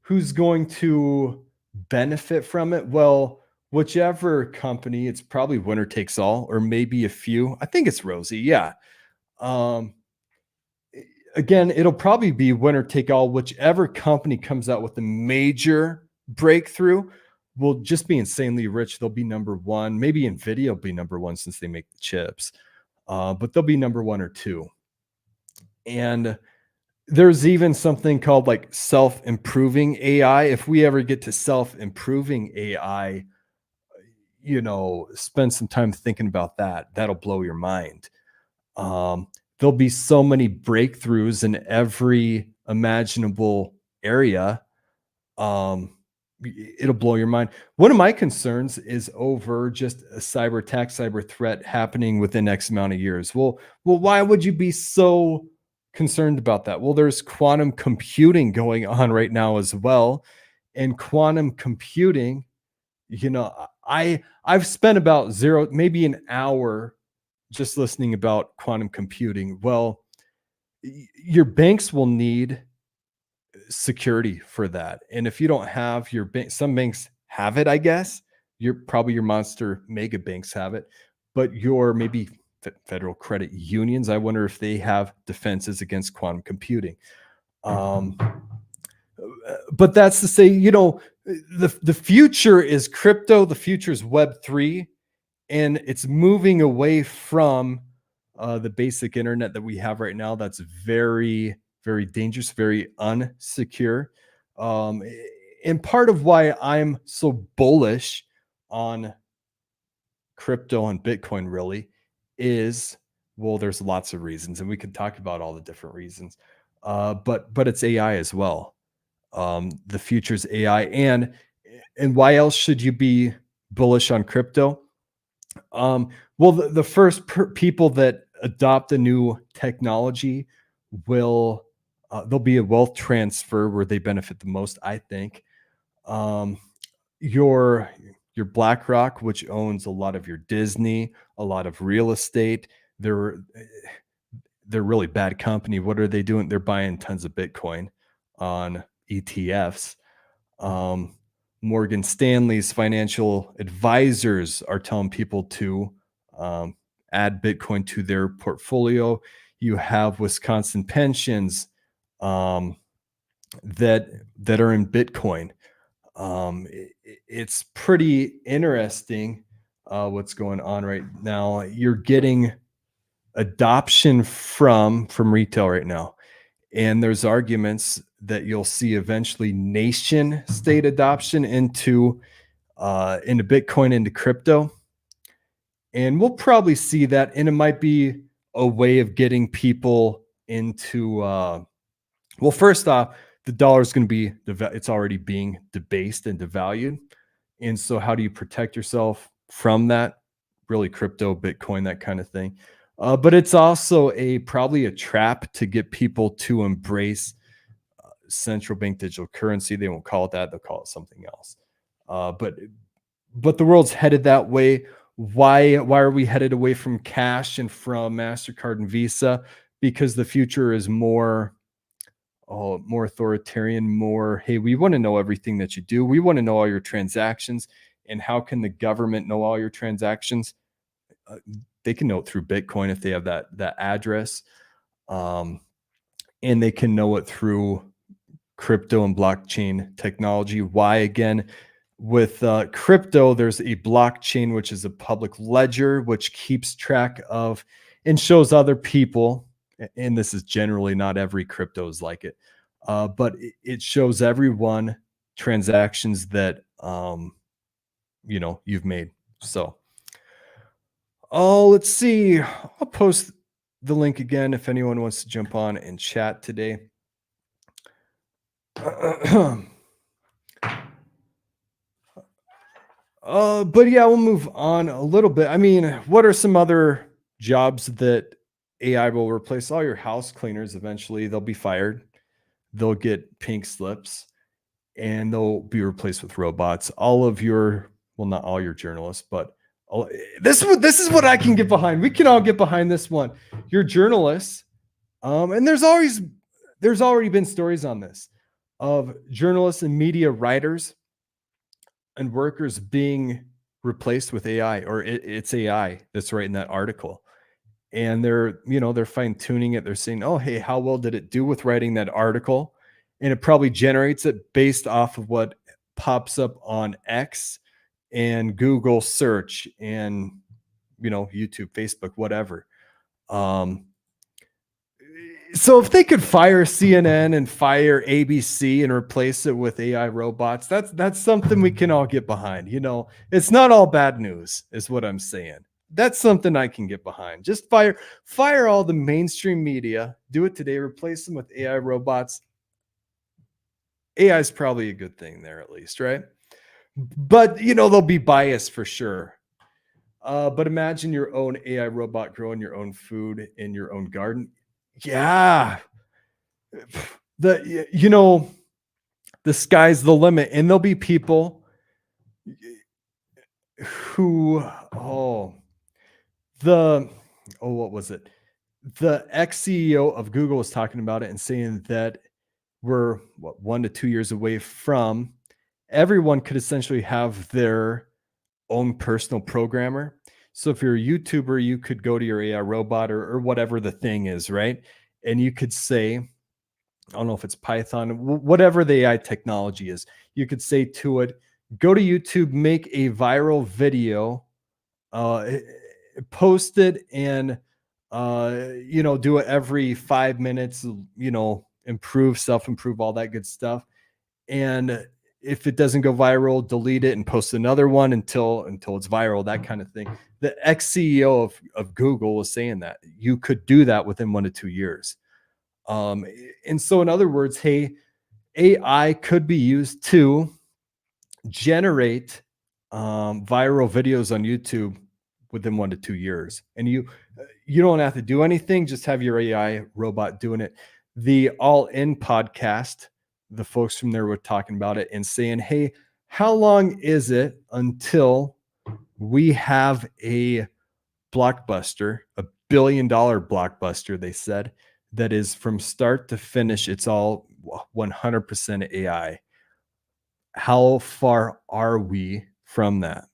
who's going to benefit from it? Well, whichever company, it's probably winner takes all, or maybe a few. I think it's Rosie. Yeah. Again, it'll probably be winner take all. Whichever company comes out with a major breakthrough will just be insanely rich. They'll be number one. Maybe NVIDIA will be number one since they make the chips. But they'll be number 1 or 2. And there's even something called like self-improving AI. If we ever get to self-improving AI, spend some time thinking about that. That'll blow your mind. There'll be so many breakthroughs in every imaginable area. It'll blow your mind. One of my concerns is over just a cyber attack, cyber threat happening within X amount of years. Well, why would you be so concerned about that? Well, there's quantum computing going on right now as well. And quantum computing, I've spent about maybe an hour just listening about quantum computing. Well, your banks will need security for that. And if you don't have your bank, some banks have it, I guess. Your monster mega banks have it, but your maybe federal credit unions, I wonder if they have defenses against quantum computing. But that's to say, the future is crypto, the future is Web3, and it's moving away from the basic internet that we have right now. That's very, very dangerous, very unsecure. And part of why I'm so bullish on crypto and Bitcoin really is, well, there's lots of reasons, and we can talk about all the different reasons. But it's AI as well. The future's AI. And why else should you be bullish on crypto? Well, the first people that adopt a new technology will there'll be a wealth transfer where they benefit the most, I think. Um, your your BlackRock, which owns a lot of your Disney, a lot of real estate, they're they're really bad company. What are they doing? They're buying tons of Bitcoin on ETFs. Um, Morgan Stanley's financial advisors are telling people to um, add Bitcoin to their portfolio. You have Wisconsin pensions um, that that are in Bitcoin. It's pretty interesting what's going on right now. You're getting adoption from retail right now, and there's arguments that you'll see eventually nation state adoption into Bitcoin, into crypto. And we'll probably see that. And it might be a way of getting people into, well, first off, the dollar is going to be, it's already being debased and devalued. And so, how do you protect yourself from that? Really, crypto, Bitcoin, that kind of thing. But it's also probably a trap to get people to embrace central bank digital currency. They won't call it that; they'll call it something else. But the world's headed that way. Why are we headed away from cash and from MasterCard and Visa? Because the future is more more authoritarian, more, hey, we want to know everything that you do. We want to know all your transactions. And how can the government know all your transactions? They can know it through Bitcoin if they have that address. And they can know it through crypto and blockchain technology. Why? Again, with crypto, there's a blockchain, which is a public ledger, which keeps track of and shows other people. And this is generally not every crypto is like it, but it shows everyone transactions that you've made. So, let's see. I'll post the link again if anyone wants to jump on and chat today. But yeah, we'll move on a little bit. I mean, what are some other jobs that AI will replace? All your house cleaners eventually, they'll be fired. They'll get pink slips and they'll be replaced with robots. All of your, well, not all your journalists, but this is what I can get behind. We can all get behind this one. Your journalists, and there's already been stories on this of journalists and media writers and workers being replaced with AI, or it's AI that's writing that article. And they're fine tuning it. They're saying, oh, hey, how well did it do with writing that article? And it probably generates it based off of what pops up on X and Google search and, YouTube, Facebook, whatever. So if they could fire CNN and fire ABC and replace it with AI robots, that's something we can all get behind. It's not all bad news, is what I'm saying. That's something I can get behind. Just fire all the mainstream media. Do it today. Replace them with AI robots. AI is probably a good thing there, at least, right? But they'll be biased for sure. But imagine your own AI robot growing your own food in your own garden. Yeah. The sky's the limit. And there'll be people who, what was it? The ex-CEO of Google was talking about it and saying that we're 1 to 2 years away from everyone could essentially have their own personal programmer. So if you're a YouTuber, you could go to your AI robot or whatever the thing is, right? And you could say, I don't know if it's Python, whatever the AI technology is, you could say to it, go to YouTube, make a viral video, post it, and do it every 5 minutes, self-improve, all that good stuff. And if it doesn't go viral, delete it and post another one until it's viral, that kind of thing. The ex-CEO of Google was saying that you could do that within 1 to 2 years. And so in other words, hey, AI could be used to generate viral videos on YouTube within 1 to 2 years. And you don't have to do anything, just have your AI robot doing it. The All In podcast, the folks from there were talking about it and saying, hey, how long is it until we have a blockbuster, a $1 billion blockbuster, they said, that is from start to finish, it's all 100% AI. How far are we from that?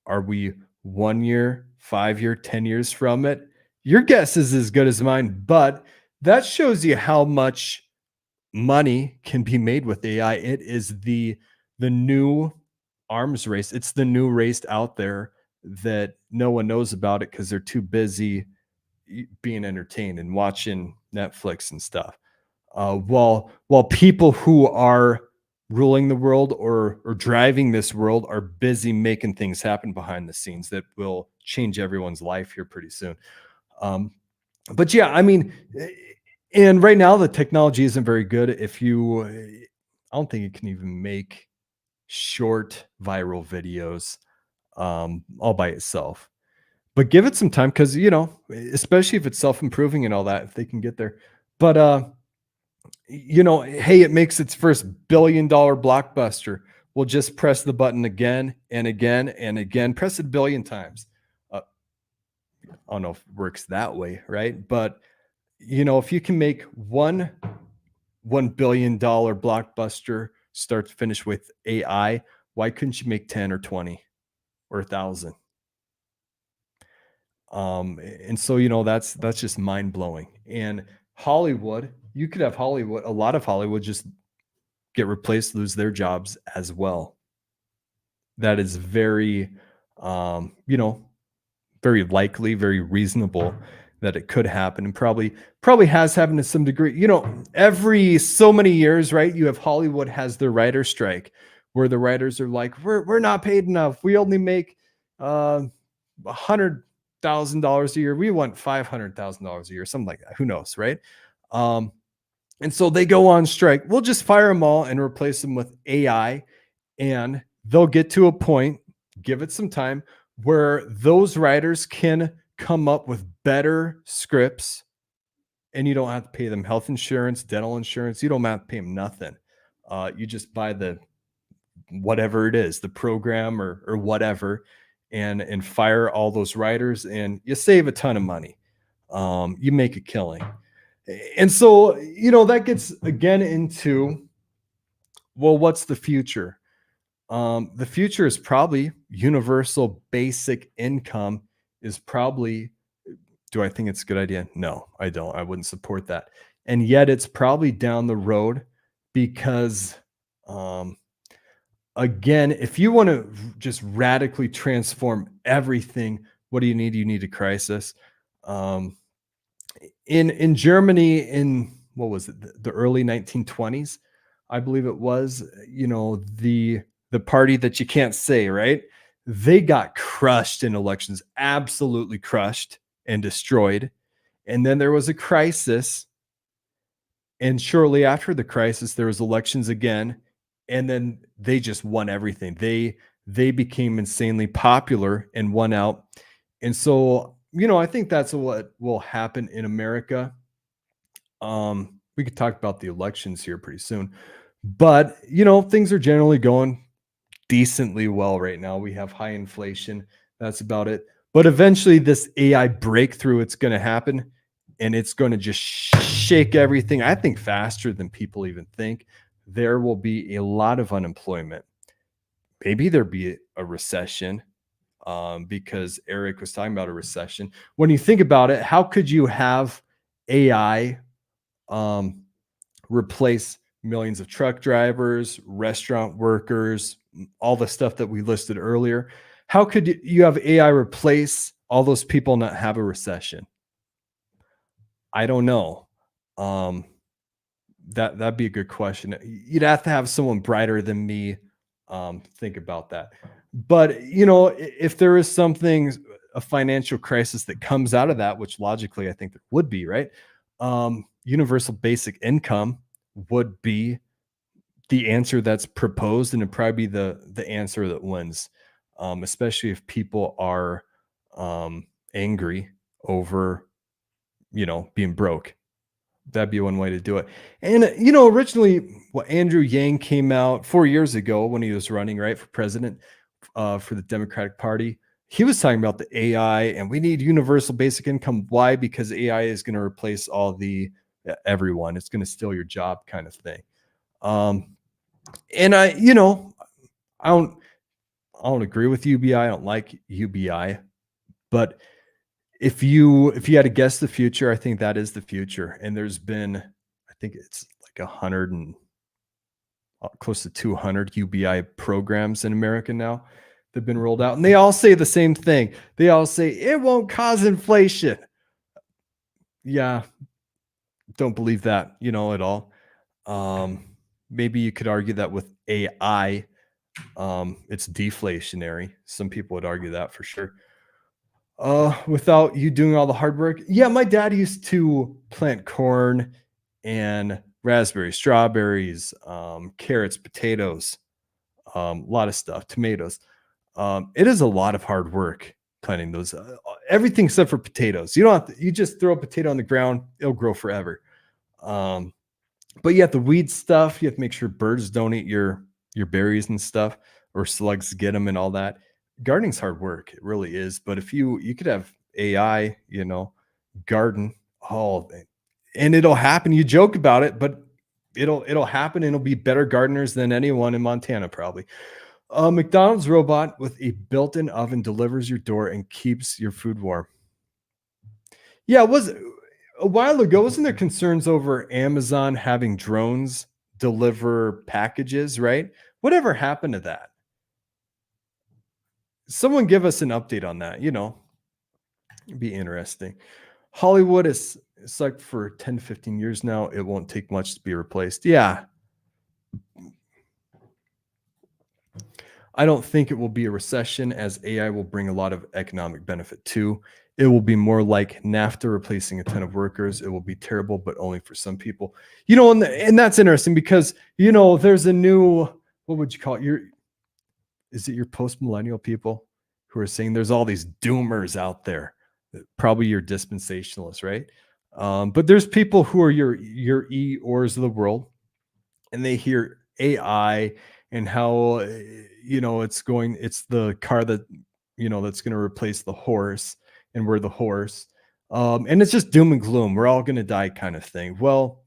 Are we 1 year, 5 year, 10 years from it? Your guess is as good as mine, but that shows you how much money can be made with AI. It is the new arms race. It's the new race out there that no one knows about it because they're too busy being entertained and watching Netflix and stuff. While people who are ruling the world or driving this world are busy making things happen behind the scenes that will change everyone's life here pretty soon. But yeah, I mean, and right now the technology isn't very good. I don't think it can even make short viral videos all by itself. But give it some time because, especially if it's self-improving and all that, if they can get there. But, hey, it makes its first $1 billion blockbuster. We'll just press the button again and again and again. Press it 1 billion times. I don't know if it works that way, right? But, if you can make $1 billion blockbuster start to finish with AI, why couldn't you make 10 or 20 or 1,000? And so, that's just mind blowing. And Hollywood, you could have a lot of Hollywood just get replaced, lose their jobs as well. That is very, very likely, very reasonable that it could happen, and probably has happened to some degree. Every so many years, right? You have Hollywood has their writer strike where the writers are like, we're not paid enough. We only make $100,000 a year. We want $500,000 a year, something like that. Who knows, right? And so they go on strike. We'll just fire them all and replace them with AI, and they'll get to a point, give it some time, where those writers can come up with better scripts, and you don't have to pay them health insurance, dental insurance. You don't have to pay them nothing. You just buy the whatever it is, the program or whatever, and fire all those writers, and you save a ton of money. You make a killing. And so, that gets again into, well, what's the future? The future is probably universal basic income is probably, do I think it's a good idea? No, I don't. I wouldn't support that. And yet it's probably down the road because, again, if you want to just radically transform everything, what do you need? You need a crisis. In Germany, in what was it, the early 1920s, I believe it was, the party that you can't say, right? They got crushed in elections, absolutely crushed and destroyed. And then there was a crisis. And shortly after the crisis, there was elections again. And then they just won everything. They became insanely popular and won out. And so, I think that's what will happen in America. We could talk about the elections here pretty soon, but things are generally going decently well right now. We have high inflation. That's about it. But eventually this AI breakthrough, it's going to happen, and it's going to just shake everything. I think faster than people even think. There will be a lot of unemployment. Maybe there'll be a recession. Because Eric was talking about a recession. When you think about it, how could you have AI replace millions of truck drivers, restaurant workers, all the stuff that we listed earlier? How could you have AI replace all those people and not have a recession? I don't know. That'd be a good question. You'd have to have someone brighter than me think about that. But, if there is something, a financial crisis that comes out of that, which logically I think there would be, right? Universal basic income would be the answer that's proposed, and it'd probably be the answer that wins, especially if people are angry over, being broke. That'd be one way to do it. And, originally what Andrew Yang came out 4 years ago when he was running, right, for president, for the Democratic Party. He was talking about the AI and we need universal basic income. Why? Because AI is going to replace everyone. It's going to steal your job kind of thing. And I don't agree with UBI. I don't like UBI, but if you had to guess the future, I think that is the future. And there's been, I think it's like 100 and close to 200 UBI programs in America now that have been rolled out. And they all say the same thing. They all say it won't cause inflation. Yeah. Don't believe that, at all. Maybe you could argue that with AI, it's deflationary. Some people would argue that for sure. Without you doing all the hard work. Yeah, my dad used to plant corn and raspberries, strawberries, carrots, potatoes, a lot of stuff, tomatoes. It is a lot of hard work planting those. Everything except for potatoes. You don't have to, you just throw a potato on the ground, it'll grow forever. But you have the weed stuff. You have to make sure birds don't eat your berries and stuff, or slugs get them and all that. Gardening's hard work. It really is. But if you could have AI, garden, and it'll happen. You joke about it, but it'll happen, and it'll be better gardeners than anyone in Montana, probably. A McDonald's robot with a built-in oven delivers your door and keeps your food warm. Yeah, it was a while ago. Wasn't there concerns over Amazon having drones deliver packages, right? Whatever happened to that? Someone give us an update on that. It'd be interesting. Hollywood is sucked for 10, 15 years now. It won't take much to be replaced. Yeah. I don't think it will be a recession, as AI will bring a lot of economic benefit too. It will be more like NAFTA replacing a ton of workers. It will be terrible, but only for some people. And that's interesting because, there's a new, what would you call it? Is it your post-millennial people who are saying there's all these doomers out there? Probably your dispensationalists, right? But there's people who are your Eeyores of the world, and they hear AI and how, it's the car that, that's going to replace the horse, and we're the horse. And it's just doom and gloom. We're all going to die kind of thing. Well,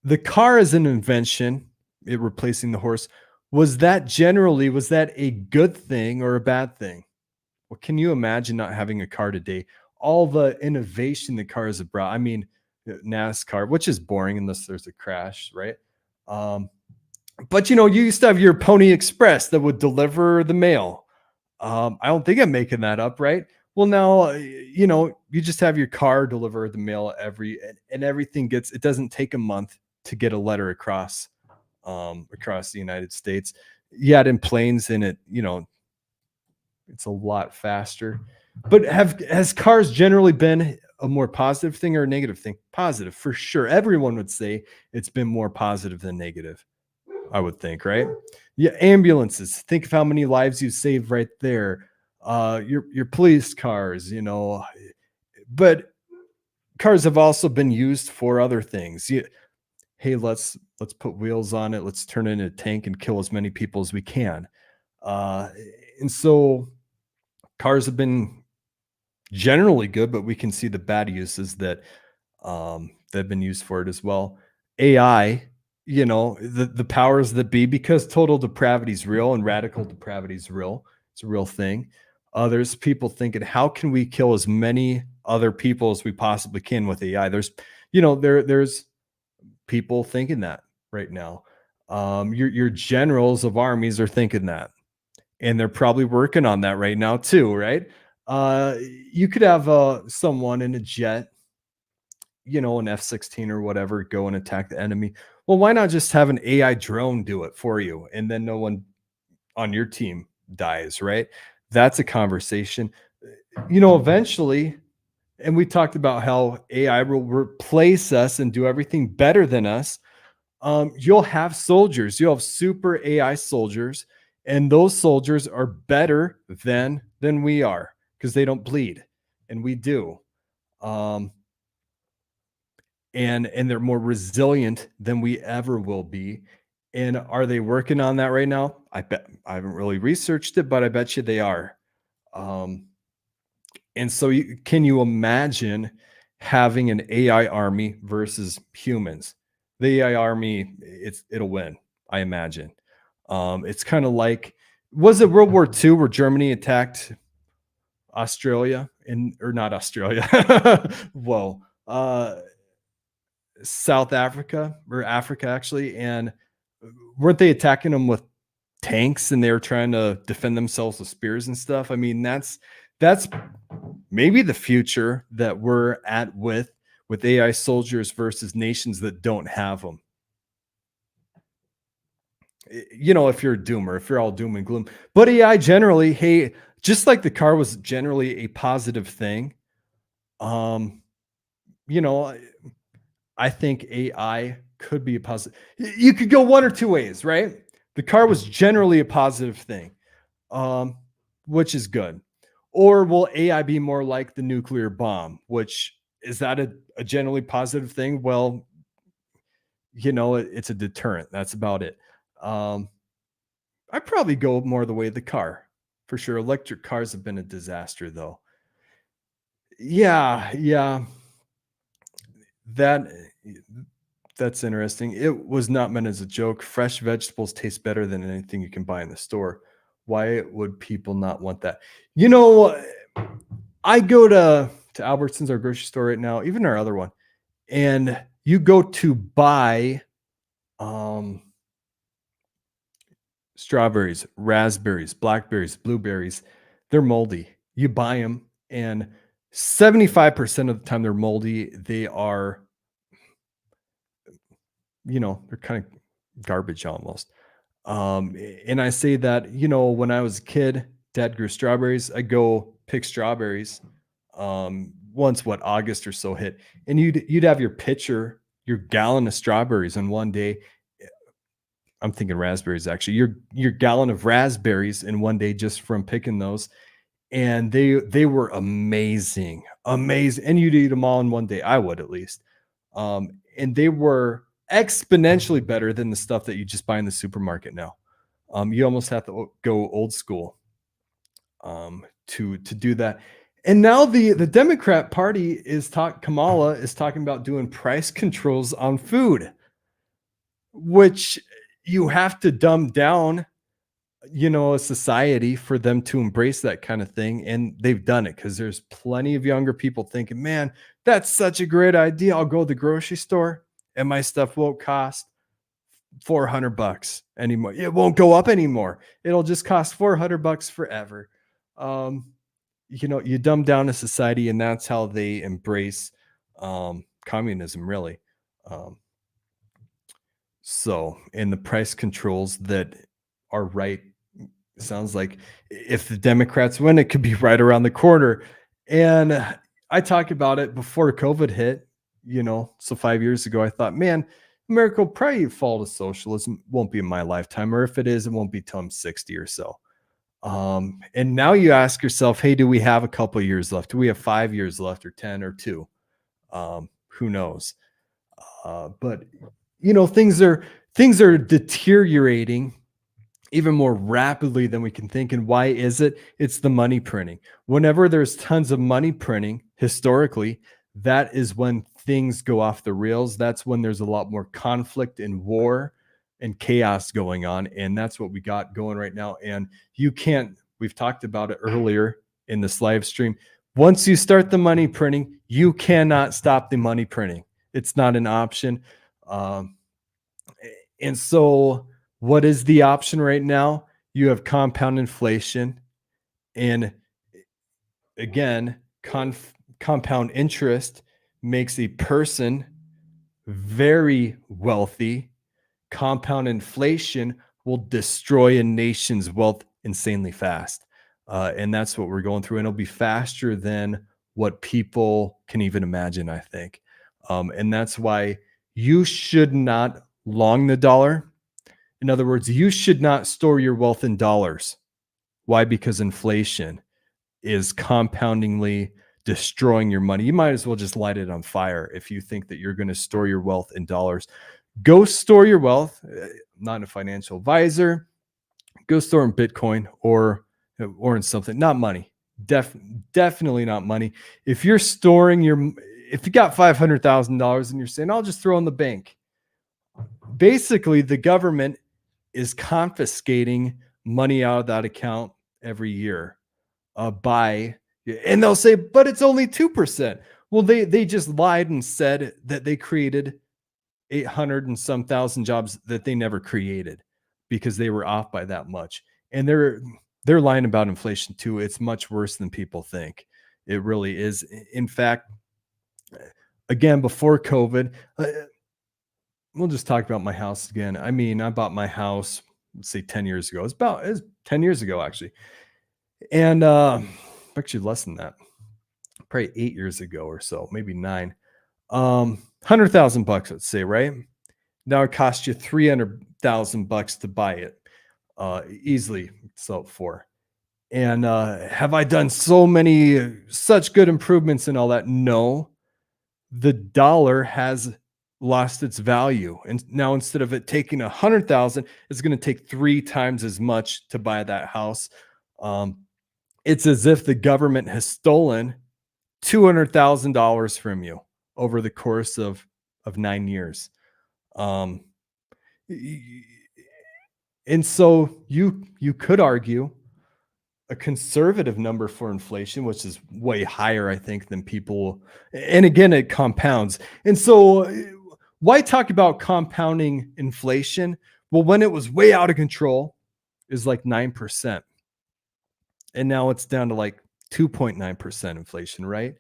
the car is an invention, it replacing the horse. Was that a good thing or a bad thing? Well, can you imagine not having a car today? All the innovation the cars have brought. I mean, NASCAR, which is boring unless there's a crash, right? But you used to have your Pony Express that would deliver the mail. I don't think I'm making that up, right? Well, now, you just have your car deliver the mail and everything it doesn't take a month to get a letter across the United States. Yeah, in planes, and it's a lot faster. But has cars generally been a more positive thing or a negative thing? Positive, for sure. Everyone would say it's been more positive than negative, I would think, right? Yeah, ambulances. Think of how many lives you saved right there. Your police cars, but cars have also been used for other things. Hey, let's put wheels on it. Let's turn it into a tank and kill as many people as we can. And so cars have been generally good, but we can see the bad uses that have been used for it as well. AI, the powers that be, because total depravity is real and radical depravity is real. It's a real thing. There's people thinking, how can we kill as many other people as we possibly can with AI? There's people thinking that right now. Your generals of armies are thinking that, and they're probably working on that right now too, right? You could have someone in a jet, an F-16 or whatever, go and attack the enemy. Well, why not just have an AI drone do it for you, and then no one on your team dies, right? That's a conversation. Eventually, and we talked about how AI will replace us and do everything better than us. You'll have soldiers. You'll have super AI soldiers, and those soldiers are better than we are. because they don't bleed, and we do. Um, and they're more resilient than we ever will be. And are they working on that right now? I bet. I haven't really researched it, but I bet you they are. Um, and so can you imagine having an AI army versus humans? The AI army, it'll win, I imagine. It's kind of like, was it World War II where Germany attacked Australia or not Australia? Whoa. South Africa or Africa actually. And weren't they attacking them with tanks and they were trying to defend themselves with spears and stuff? I mean, that's maybe the future that we're at with AI soldiers versus nations that don't have them. You know, if you're a doomer, if you're all doom and gloom, but AI generally, hey, just like the car was generally a positive thing. You know, I think AI could be a positive. You could go one or two ways, right? The car was generally a positive thing, which is good. Or will AI be more like the nuclear bomb, which is that a generally positive thing? Well, you know, it's a deterrent. That's about it. I'd probably go more the way of the car for sure. Electric cars have been a disaster though. Yeah. That's interesting. It was not meant as a joke. Fresh vegetables taste better than anything you can buy in the store. Why would people not want that? You know, I go to Albertsons, our grocery store right now, even our other one, and you go to buy strawberries, raspberries, blackberries, blueberries. They're moldy. You buy them, and 75% of the time they're moldy. They are, you know, they're kind of garbage almost. And I say that, you know, when I was a kid, dad grew strawberries. I go pick strawberries. Once August or so hit, and you'd have your gallon of strawberries in one day. I'm thinking raspberries actually. Your gallon of raspberries in one day just from picking those, and they were amazing, and you'd eat them all in one day. I would at least, and they were exponentially better than the stuff that you just buy in the supermarket now. You almost have to go old school to do that. And now the Democrat Party Kamala is talking about doing price controls on food, which you have to dumb down, you know, a society for them to embrace that kind of thing. And they've done it because there's plenty of younger people thinking, man, that's such a great idea. I'll go to the grocery store and my stuff won't cost $400 anymore. It won't go up anymore. It'll just cost $400 forever. You know, you dumb down a society, and that's how they embrace communism, really. So, and the price controls that are right, sounds like if the Democrats win, it could be right around the corner. And I talked about it before COVID hit, you know, so 5 years ago, I thought, man, America will probably fall to socialism. Won't be in my lifetime, or if it is, it won't be till I'm 60 or so. And now you ask yourself, hey, do we have a couple of years left? Do we have 5 years left, or 10 or 2? Who knows? But you know, things are deteriorating even more rapidly than we can think. And why is it? It's the money printing. Whenever there's tons of money printing, historically, that is when things go off the rails. That's when there's a lot more conflict and war and chaos going on. And that's what we got going right now. And we've talked about it earlier in this live stream. Once you start the money printing, you cannot stop the money printing. It's not an option. And so what is the option right now? You have compound inflation. And again, compound interest makes a person very wealthy. Compound inflation will destroy a nation's wealth insanely fast. And that's what we're going through. And it'll be faster than what people can even imagine, I think. And that's why you should not long the dollar. In other words, you should not store your wealth in dollars. Why? Because inflation. is compoundingly destroying your money. You might as well just light it on fire if you think that you're going to store your wealth in dollars. Go store your wealth. Not a financial advisor. Go store in Bitcoin or in something, not money. Definitely not money. If you're storing if you got $500,000 and you're saying, I'll just throw in the bank. Basically, the government is confiscating money out of that account every year and they'll say, but it's only 2%. Well, they just lied and said that they created 800 and some thousand jobs that they never created because they were off by that much. And they're lying about inflation too. It's much worse than people think. It really is. In fact, again, before COVID, we'll just talk about my house again. I mean, I bought my house, let's say 10 years ago. It's 10 years ago, actually. And actually less than that, probably 8 years ago or so, maybe 9. $100,000, let's say, right? Now it costs you $300,000 to buy it. Easily sell it for. And have I done such good improvements and all that? No. The dollar has lost its value. And now instead of it taking 100,000, it's going to take 3 times as much to buy that house. It's as if the government has stolen $200,000 from you over the course of 9 years. And so you could argue a conservative number for inflation, which is way higher, I think, than people. And again, it compounds. And so why talk about compounding inflation? Well, when it was way out of control, it was like 9%. And now it's down to like 2.9% inflation, right?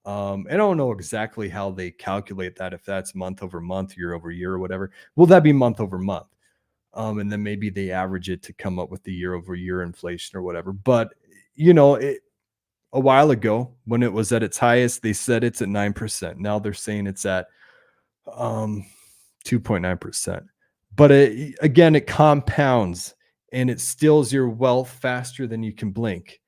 I don't know exactly how they calculate that, if that's month over month, year over year, or whatever. Will that be month over month? And then maybe they average it to come up with the year over year inflation or whatever. But, a while ago when it was at its highest, they said it's at 9%. Now they're saying it's at 2.9%. But it compounds and it steals your wealth faster than you can blink.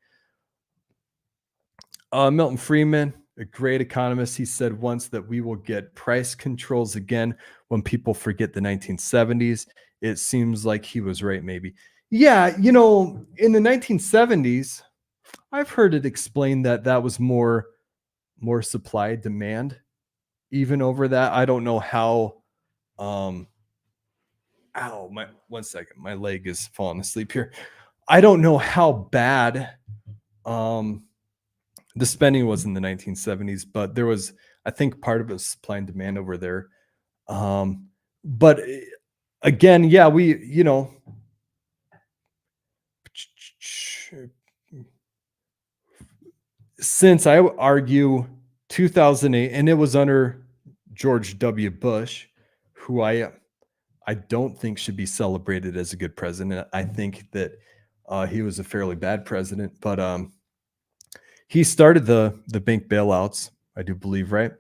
Milton Friedman, a great economist, he said once that we will get price controls again when people forget the 1970s. It seems like he was right, maybe. Yeah, in the 1970s, I've heard it explained that was more supply demand. Even over that, I don't know how. One second, my leg is falling asleep here. I don't know how bad the spending was in the 1970s, but there was, I think, part of it was supply and demand over there. But again, yeah, since I argue 2008, and it was under George W. Bush, who I don't think should be celebrated as a good president. I think that he was a fairly bad president, but he started the bank bailouts, I do believe, right?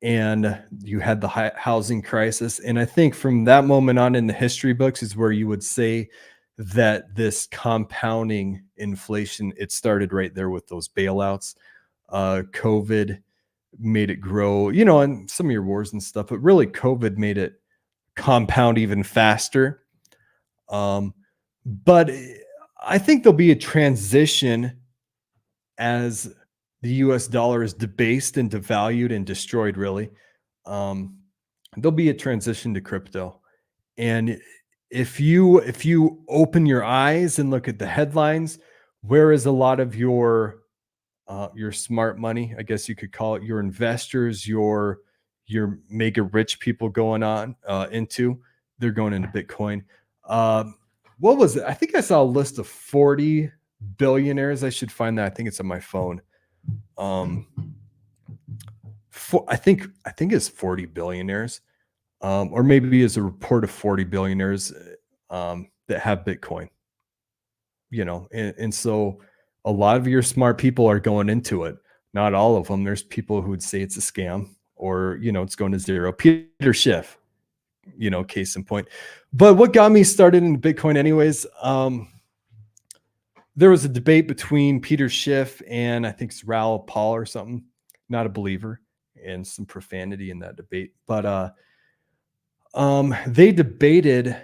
And you had the housing crisis. And I think from that moment on in the history books is where you would say that this compounding inflation, it started right there with those bailouts. COVID made it grow, and some of your wars and stuff, but really COVID made it compound even faster. But I think there'll be a transition as the US dollar is debased and devalued and destroyed, really. There'll be a transition to crypto. And if you open your eyes and look at the headlines, where is a lot of your smart money, I guess you could call it, your investors, your mega rich people going on into? They're going into Bitcoin. What was it? I think I saw a list of 40 billionaires. I should find that. I think it's on my phone. I think it's 40 billionaires, or maybe it's a report of 40 billionaires that have Bitcoin. And so a lot of your smart people are going into it. Not all of them. There's people who would say it's a scam, or it's going to zero. Peter Schiff, case in point. But what got me started in Bitcoin anyways, there was a debate between Peter Schiff and I think it's Raoul Paul or something, not a believer, and some profanity in that debate. But they debated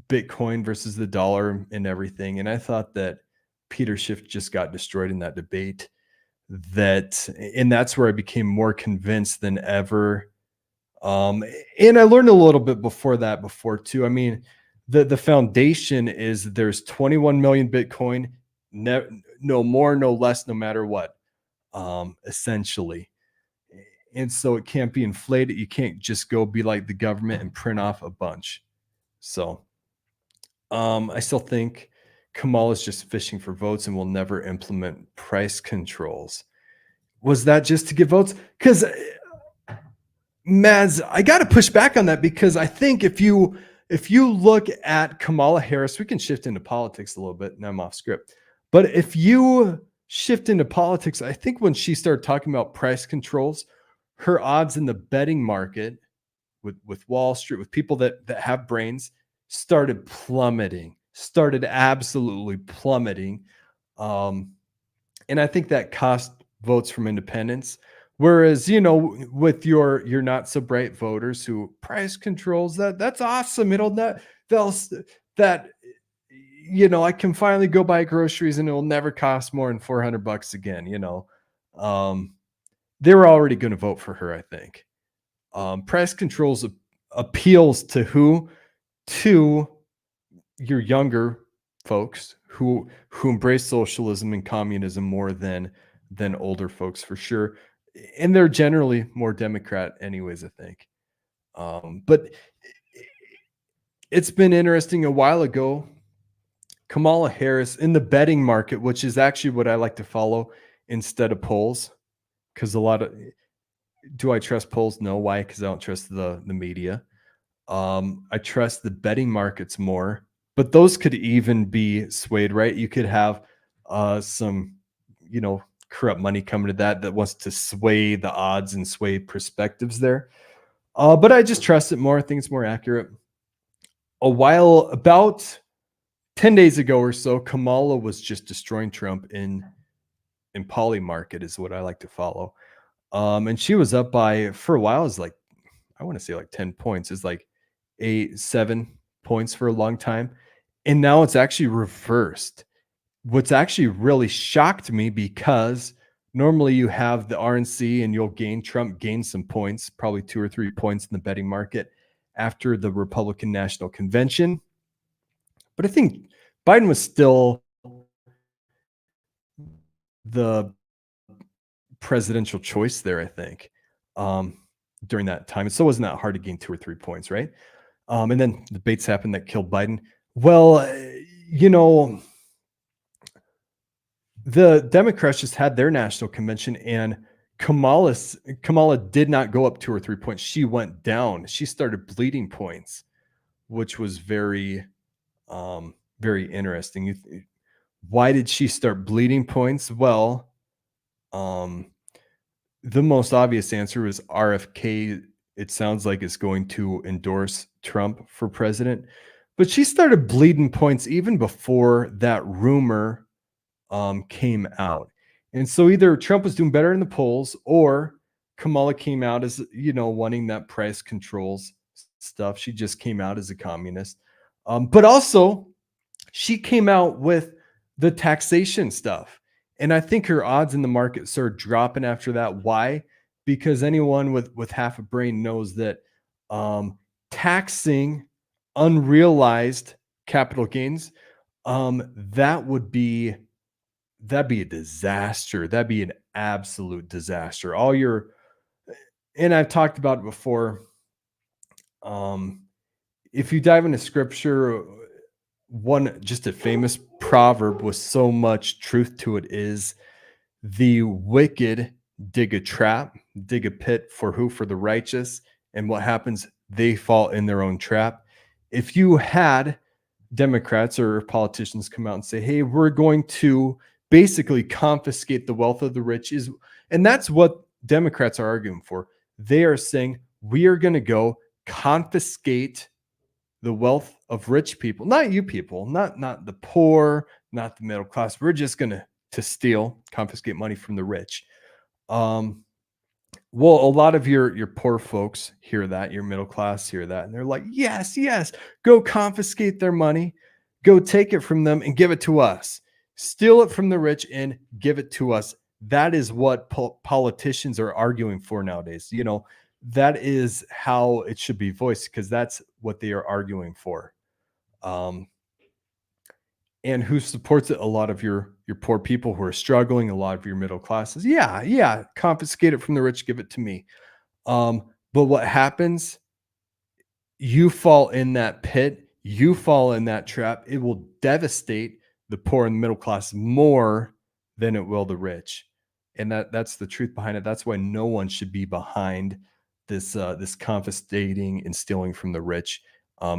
Bitcoin versus the dollar and everything. And I thought that Peter Schiff just got destroyed in that debate. And that's where I became more convinced than ever. And I learned a little bit before too. I mean, the foundation is there's 21 million Bitcoin, no more, no less, no matter what, essentially. And so it can't be inflated. You can't just go be like the government and print off a bunch. So I still think Kamala is just fishing for votes and will never implement price controls. Was that just to get votes? Because Mads, I got to push back on that, because I think if you look at Kamala Harris, we can shift into politics a little bit, and I'm off script. But if you shift into politics, I think when she started talking about price controls, her odds in the betting market with Wall Street, with people that have brains, started absolutely plummeting. And I think that cost votes from independents. Whereas, with your not so bright voters who price controls, that's awesome. I can finally go buy groceries and it will never cost more than $400 again. They were already going to vote for her, I think. Price controls appeals to who? To your younger folks who embrace socialism and communism more than older folks, for sure. And they're generally more Democrat anyways, I think. But it's been interesting. A while ago, Kamala Harris in the betting market, which is actually what I like to follow instead of polls, because do I trust polls? No. Why? Because I don't trust the media. I trust the betting markets more, but those could even be swayed, right? You could have some, corrupt money coming to that wants to sway the odds and sway perspectives there. But I just trust it more. I think it's more accurate. About 10 days ago or so, Kamala was just destroying Trump in Poly Market is what I like to follow. And she was up by, for a while, is like, I want to say like 10 points. It's like 7 points for a long time. And now it's actually reversed. What's actually really shocked me, because normally you have the RNC and Trump gains some points, probably 2 or 3 points in the betting market after the Republican National Convention. But I think Biden was still the presidential choice there, I think, during that time. And so it wasn't that hard to gain 2 or 3 points, right? And then debates happened that killed Biden. Well, the Democrats just had their national convention, and Kamala did not go up 2 or 3 points. She went down. She started bleeding points, which was very, very interesting. Why did she start bleeding points? Well, the most obvious answer was RFK. It sounds like it's going to endorse Trump for president, but she started bleeding points even before that rumor came out. And so either Trump was doing better in the polls, or Kamala came out as, wanting that price controls stuff. She just came out as a communist. But also she came out with the taxation stuff. And I think her odds in the market started dropping after that. Why? Because anyone with half a brain knows that taxing unrealized capital gains, that'd be a disaster. That'd be an absolute disaster. And I've talked about it before. If you dive into scripture, just a famous proverb with so much truth to it is, the wicked dig a trap, dig a pit for who? For the righteous. And what happens? They fall in their own trap. If you had Democrats or politicians come out and say, hey, we're going to basically confiscate the wealth of the rich, and that's what Democrats are arguing for. They are saying we are going to go confiscate the wealth of rich people, not you people, not the poor, not the middle class. We're just going to steal, confiscate money from the rich. Well, a lot of your poor folks hear that, your middle class hear that, and they're like, yes, yes, go confiscate their money, go take it from them and give it to us. Steal it from the rich and give it to us. That is what politicians are arguing for nowadays. That is how it should be voiced, because that's what they are arguing for. And who supports it? A lot of your poor people who are struggling, a lot of your middle classes. Yeah, confiscate it from the rich, give it to me. But what happens? You fall in that pit, you fall in that trap. It will devastate the poor and the middle class more than it will the rich. And that's the truth behind it. That's why no one should be behind this confiscating and stealing from the rich.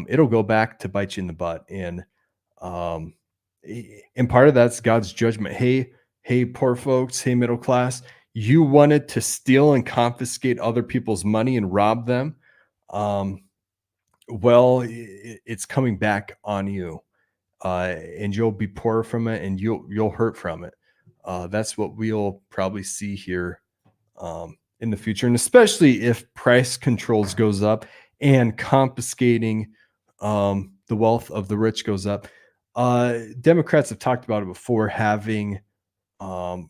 It'll go back to bite you in the butt. And part of that's God's judgment. Hey, poor folks, hey, middle class, you wanted to steal and confiscate other people's money and rob them. Well, it's coming back on you, and you'll be poor from it, and you'll hurt from it. That's what we'll probably see here in the future, and especially if price controls goes up and confiscating the wealth of the rich goes up. Democrats have talked about it before, having a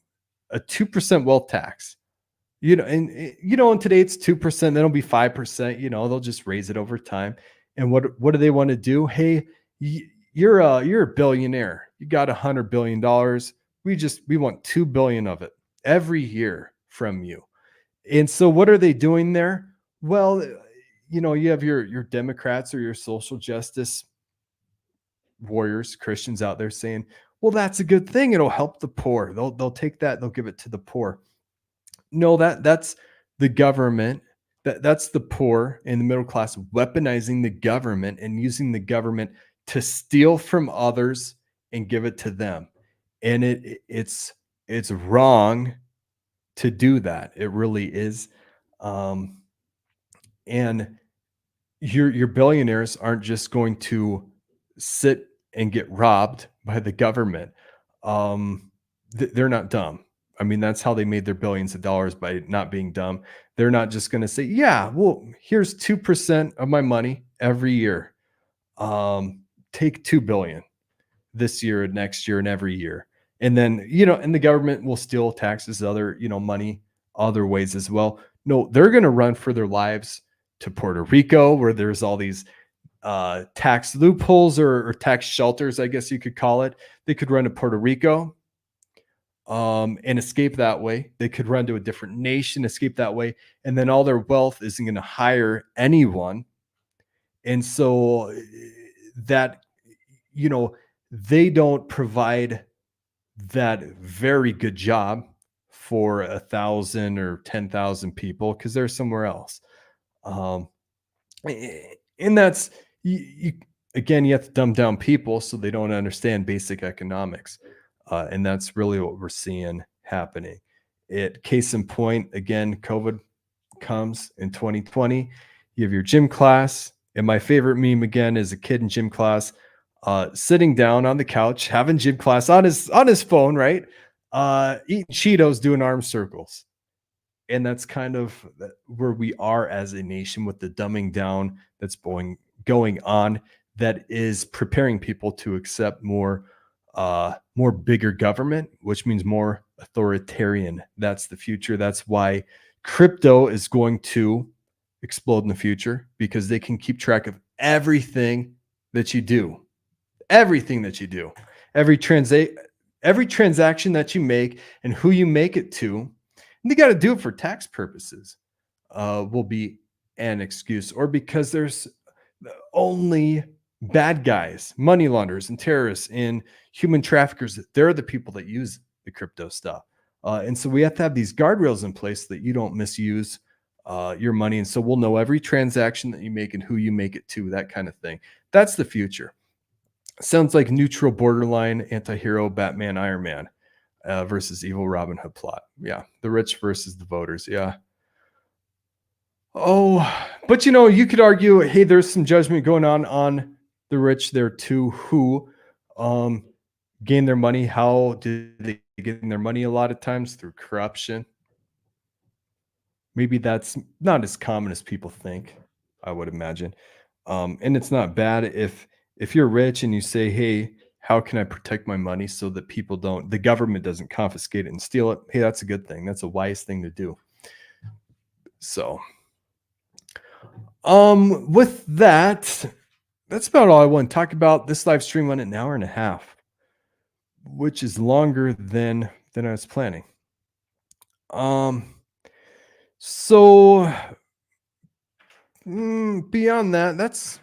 2% wealth tax. And today it's 2%, then it'll be 5%, they'll just raise it over time. And what do they want to do? Hey, you're a billionaire. You got $100 billion. We want 2 billion of it every year from you. And so what are they doing there? Well, you have your Democrats or your social justice warriors, Christians out there saying, well, that's a good thing. It'll help the poor. They'll take that, they'll give it to the poor. No, that's the government. That's the poor and the middle class weaponizing the government and using the government to steal from others and give it to them. And it's wrong to do that. It really is. And your billionaires aren't just going to sit and get robbed by the government. They're not dumb. I mean, that's how they made their billions of dollars, by not being dumb. They're not just going to say, yeah, well, here's 2% of my money every year. Take 2 billion this year and next year and every year. And then, and the government will steal taxes, other, money, other ways as well. No, they're going to run for their lives to Puerto Rico, where there's all these tax loopholes or tax shelters, I guess you could call it. They could run to Puerto Rico and escape that way. They could run to a different nation, escape that way. And then all their wealth isn't going to hire anyone. And so that, they don't provide that very good job for 1,000 or 10,000 people, because they're somewhere else. And that's, again, you have to dumb down people so they don't understand basic economics. And that's really what we're seeing happening. Case in point, again, COVID comes in 2020. You have your gym class. And my favorite meme, again, is a kid in gym class sitting down on the couch, having gym class on his phone, right? Eating Cheetos, doing arm circles. And that's kind of where we are as a nation, with the dumbing down that's going on, that is preparing people to accept more bigger government, which means more authoritarian. That's the future. That's why crypto is going to explode in the future, because they can keep track of everything that you do, every transaction that you make and who you make it to. And they got to do it for tax purposes, will be an excuse, or because there's only bad guys, money launderers and terrorists and human traffickers. They're the people that use the crypto stuff. And so we have to have these guardrails in place so that you don't misuse your money. And so we'll know every transaction that you make and who you make it to, that kind of thing. That's the future. Sounds like neutral, borderline, anti-hero, Batman, Iron Man versus evil Robin Hood plot. Yeah. The rich versus the voters. Yeah. Oh, but you could argue, hey, there's some judgment going on the rich there too, who um gain their money. How did they get their money? A lot of times through corruption. Maybe that's not as common as people think, I would imagine. And it's not bad if you're rich and you say, "Hey, how can I protect my money so that the government doesn't confiscate it and steal it?" Hey, that's a good thing. That's a wise thing to do. So, with that, that's about all I want to talk about. This live stream went an hour and a half, which is longer than I was planning. Um, so beyond that, that's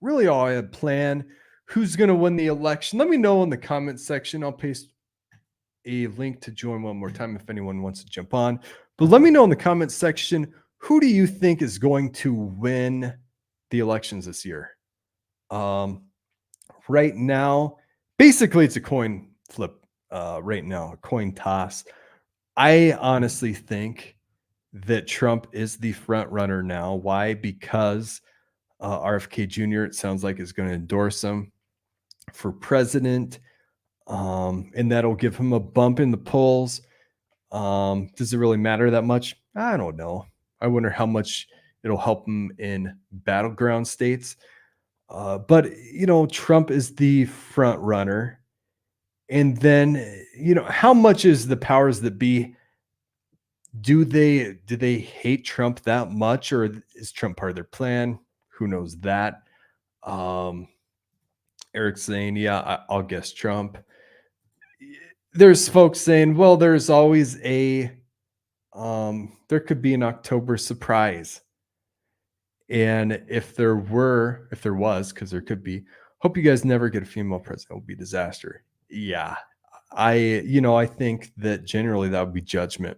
really all I had planned. Who's going to win the election? Let me know in the comment section. I'll paste a link to join one more time if anyone wants to jump on. But let me know in the comment section, who do you think is going to win the elections this year? Right now, basically it's a coin flip right now, a coin toss. I honestly think that Trump is the front runner now. Why? Because RFK Jr., it sounds like, is going to endorse him for president, and that'll give him a bump in the polls. Does it really matter that much? I don't know. I wonder how much it'll help him in battleground states. But Trump is the front runner. And then, how much is the powers that be? Do they hate Trump that much, or is Trump part of their plan? Who knows that? Um, Eric saying, yeah, I'll guess Trump. There's folks saying, well, there's always there could be an October surprise. And if there was, because there could be, hope you guys never get a female president. It will be a disaster. Yeah. I think that generally that would be judgment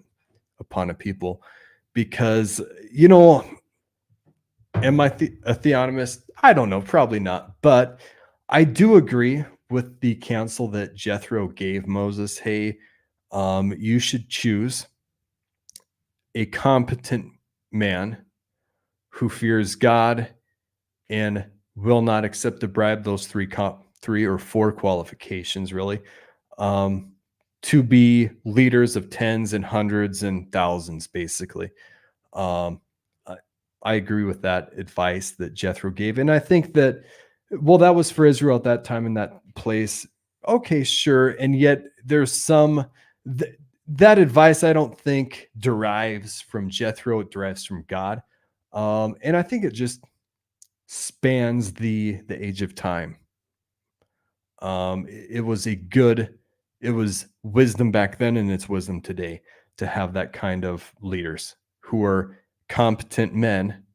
upon a people because, am I a theonomist? I don't know, probably not. But I do agree with the counsel that Jethro gave Moses. Hey, you should choose a competent man who fears God and will not accept a bribe. Those three or four qualifications, really, to be leaders of tens and hundreds and thousands, basically. I agree with that advice that Jethro gave. And I think that, well, that was for Israel at that time in that place. Okay, sure. And yet there's that advice I don't think derives from Jethro. It derives from God. And I think it just spans the age of time. It was wisdom back then, and it's wisdom today to have that kind of leaders who are competent men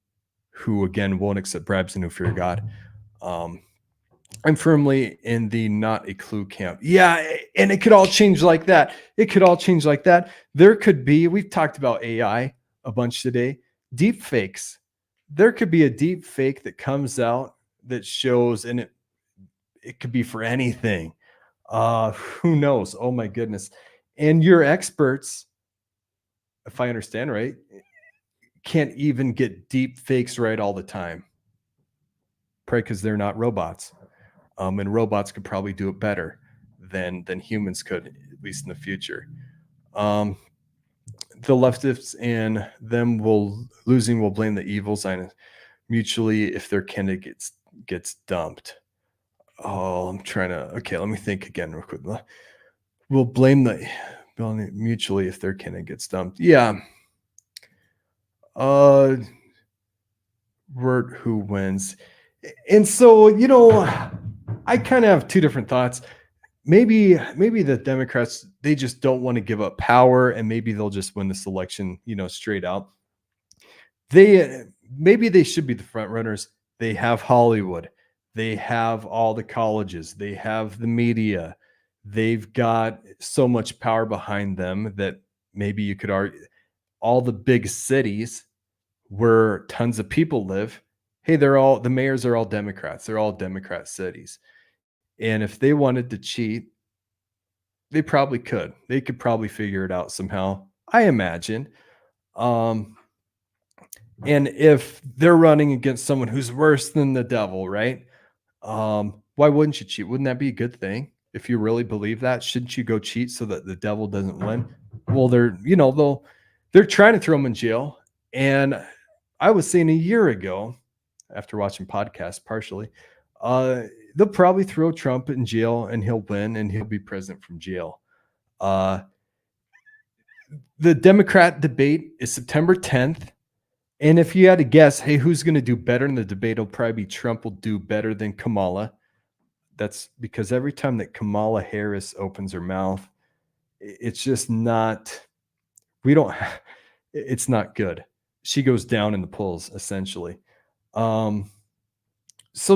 who, again, won't accept bribes and who fear God. I'm firmly in the not a clue camp. Yeah, and it could all change like that. There could be, we've talked about AI a bunch today, deep fakes. There could be a deep fake that comes out that shows, and it could be for anything. Who knows? Oh my goodness. And your experts, if I understand right, can't even get deep fakes right all the time. Probably because they're not robots. And robots could probably do it better than humans could, at least in the future. The leftists and them will blame the evil Zionists mutually if their candidate gets dumped. Oh, okay, let me think again real quick. We'll blame the mutually if their candidate gets dumped. Yeah. Who wins? And so, I kind of have two different thoughts. Maybe the Democrats, they just don't want to give up power, and maybe they'll just win this election, straight out. Maybe they should be the front runners. They have Hollywood. They have all the colleges. They have the media. They've got so much power behind them that maybe you could argue all the big cities where tons of people live. Hey, the mayors are all Democrats. They're all Democrat cities. And if they wanted to cheat, they probably could. They could probably figure it out somehow, I imagine. And if they're running against someone who's worse than the devil, right? Why wouldn't you cheat? Wouldn't that be a good thing? If you really believe that, shouldn't you go cheat so that the devil doesn't win? Well, they're trying to throw him in jail. And I was saying a year ago, after watching podcasts partially, they'll probably throw Trump in jail and he'll win and he'll be president from jail. The Democrat debate is September 10th. And if you had to guess, hey, who's going to do better in the debate? It'll probably be Trump will do better than Kamala. That's because every time that Kamala Harris opens her mouth, it's just not, it's not good. She goes down in the polls, essentially. So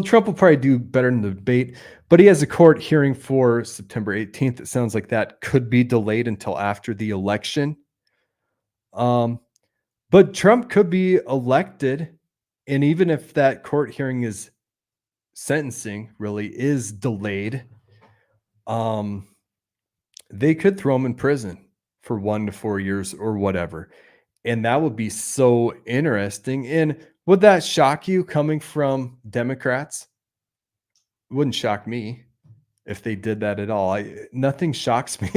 Trump will probably do better in the debate, but he has a court hearing for September 18th. It sounds like that could be delayed until after the election. But Trump could be elected, and even if that court hearing is sentencing really is delayed, they could throw him in prison for 1 to 4 years or whatever. And that would be so interesting. And would that shock you coming from Democrats? It wouldn't shock me if they did that at all. Nothing shocks me.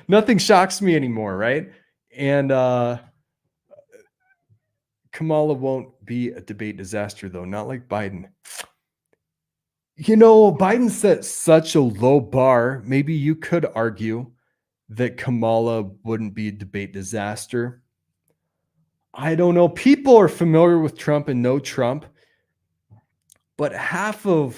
Nothing shocks me anymore, right? And Kamala won't be a debate disaster, though, not like Biden. Biden set such a low bar. Maybe you could argue that Kamala wouldn't be a debate disaster. I don't know. People are familiar with Trump and know Trump, but I'm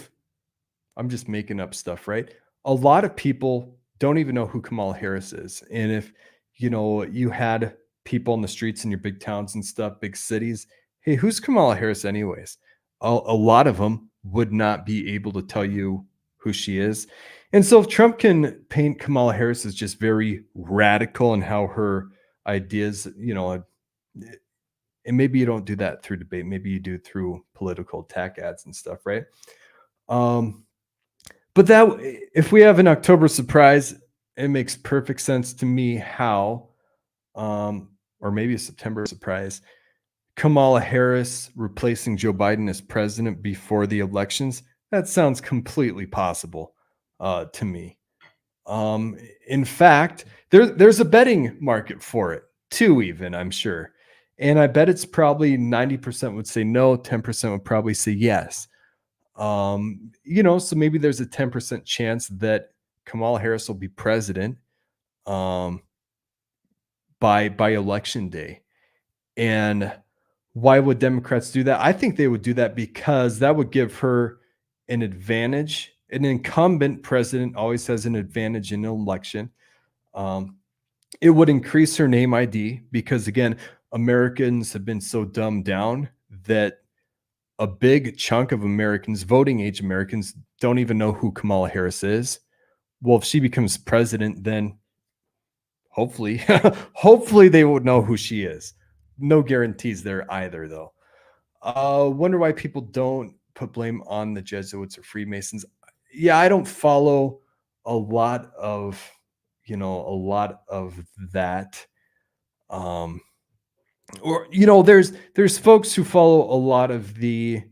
just making up stuff, right? A lot of people don't even know who Kamala Harris is. And if, you had people on the streets in your big towns and stuff, big cities, hey, who's Kamala Harris anyways? A lot of them would not be able to tell you who she is. And so if Trump can paint Kamala Harris as just very radical in how her ideas, and maybe you don't do that through debate, maybe you do through political attack ads and stuff, right? But that if we have an October surprise, it makes perfect sense to me how, or maybe a September surprise, Kamala Harris replacing Joe Biden as president before the elections. That sounds completely possible to me. In fact, there's a betting market for it too, even, I'm sure. And I bet it's probably 90% would say no, 10% would probably say yes. So maybe there's a 10% chance that Kamala Harris will be president by election day. And why would Democrats do that? I think they would do that because that would give her an advantage. An incumbent president always has an advantage in an election. It would increase her name ID because, again, Americans have been so dumbed down that a big chunk of Americans, voting age Americans, don't even know who Kamala Harris is. Well, if she becomes president, then hopefully they would know who she is. No guarantees there either, though. Wonder why people don't put blame on the Jesuits or Freemasons. Yeah, I don't follow a lot of that. There's folks who follow a lot of the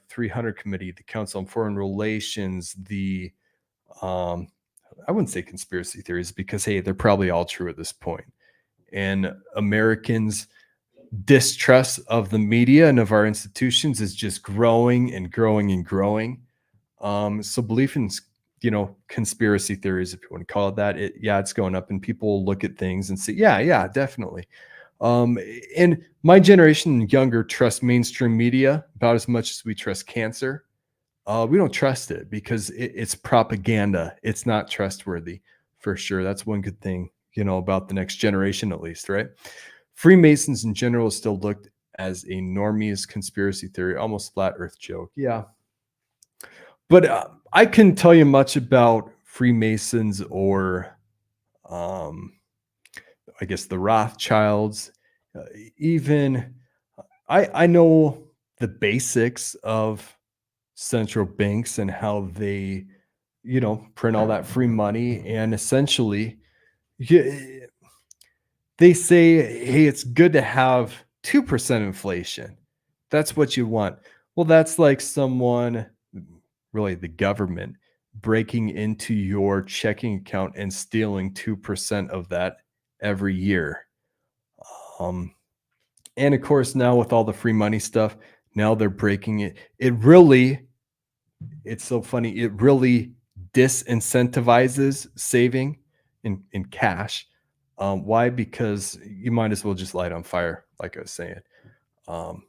300 committee, the Council on Foreign Relations, the I wouldn't say conspiracy theories because, hey, they're probably all true at this point. And Americans' distrust of the media and of our institutions is just growing and growing and growing. So belief in, conspiracy theories, if you want to call it that, it's going up, and people look at things and say, yeah, definitely. And my generation and younger trust mainstream media about as much as we trust cancer. We don't trust it because it's propaganda. It's not trustworthy for sure. That's one good thing, about the next generation, at least, right? Freemasons in general is still looked as a normies conspiracy theory, almost flat earth joke. Yeah. But I couldn't tell you much about Freemasons or, I guess, the Rothschilds. Even I know the basics of central banks and how they, print all that free money. And essentially, they say, hey, it's good to have 2% inflation. That's what you want. Well, that's like someone, really the government, breaking into your checking account and stealing 2% of that every year. Um, and of course, now with all the free money stuff, now they're breaking it. It's so funny. It really disincentivizes saving in cash. Why? Because you might as well just light on fire, like I was saying. Um,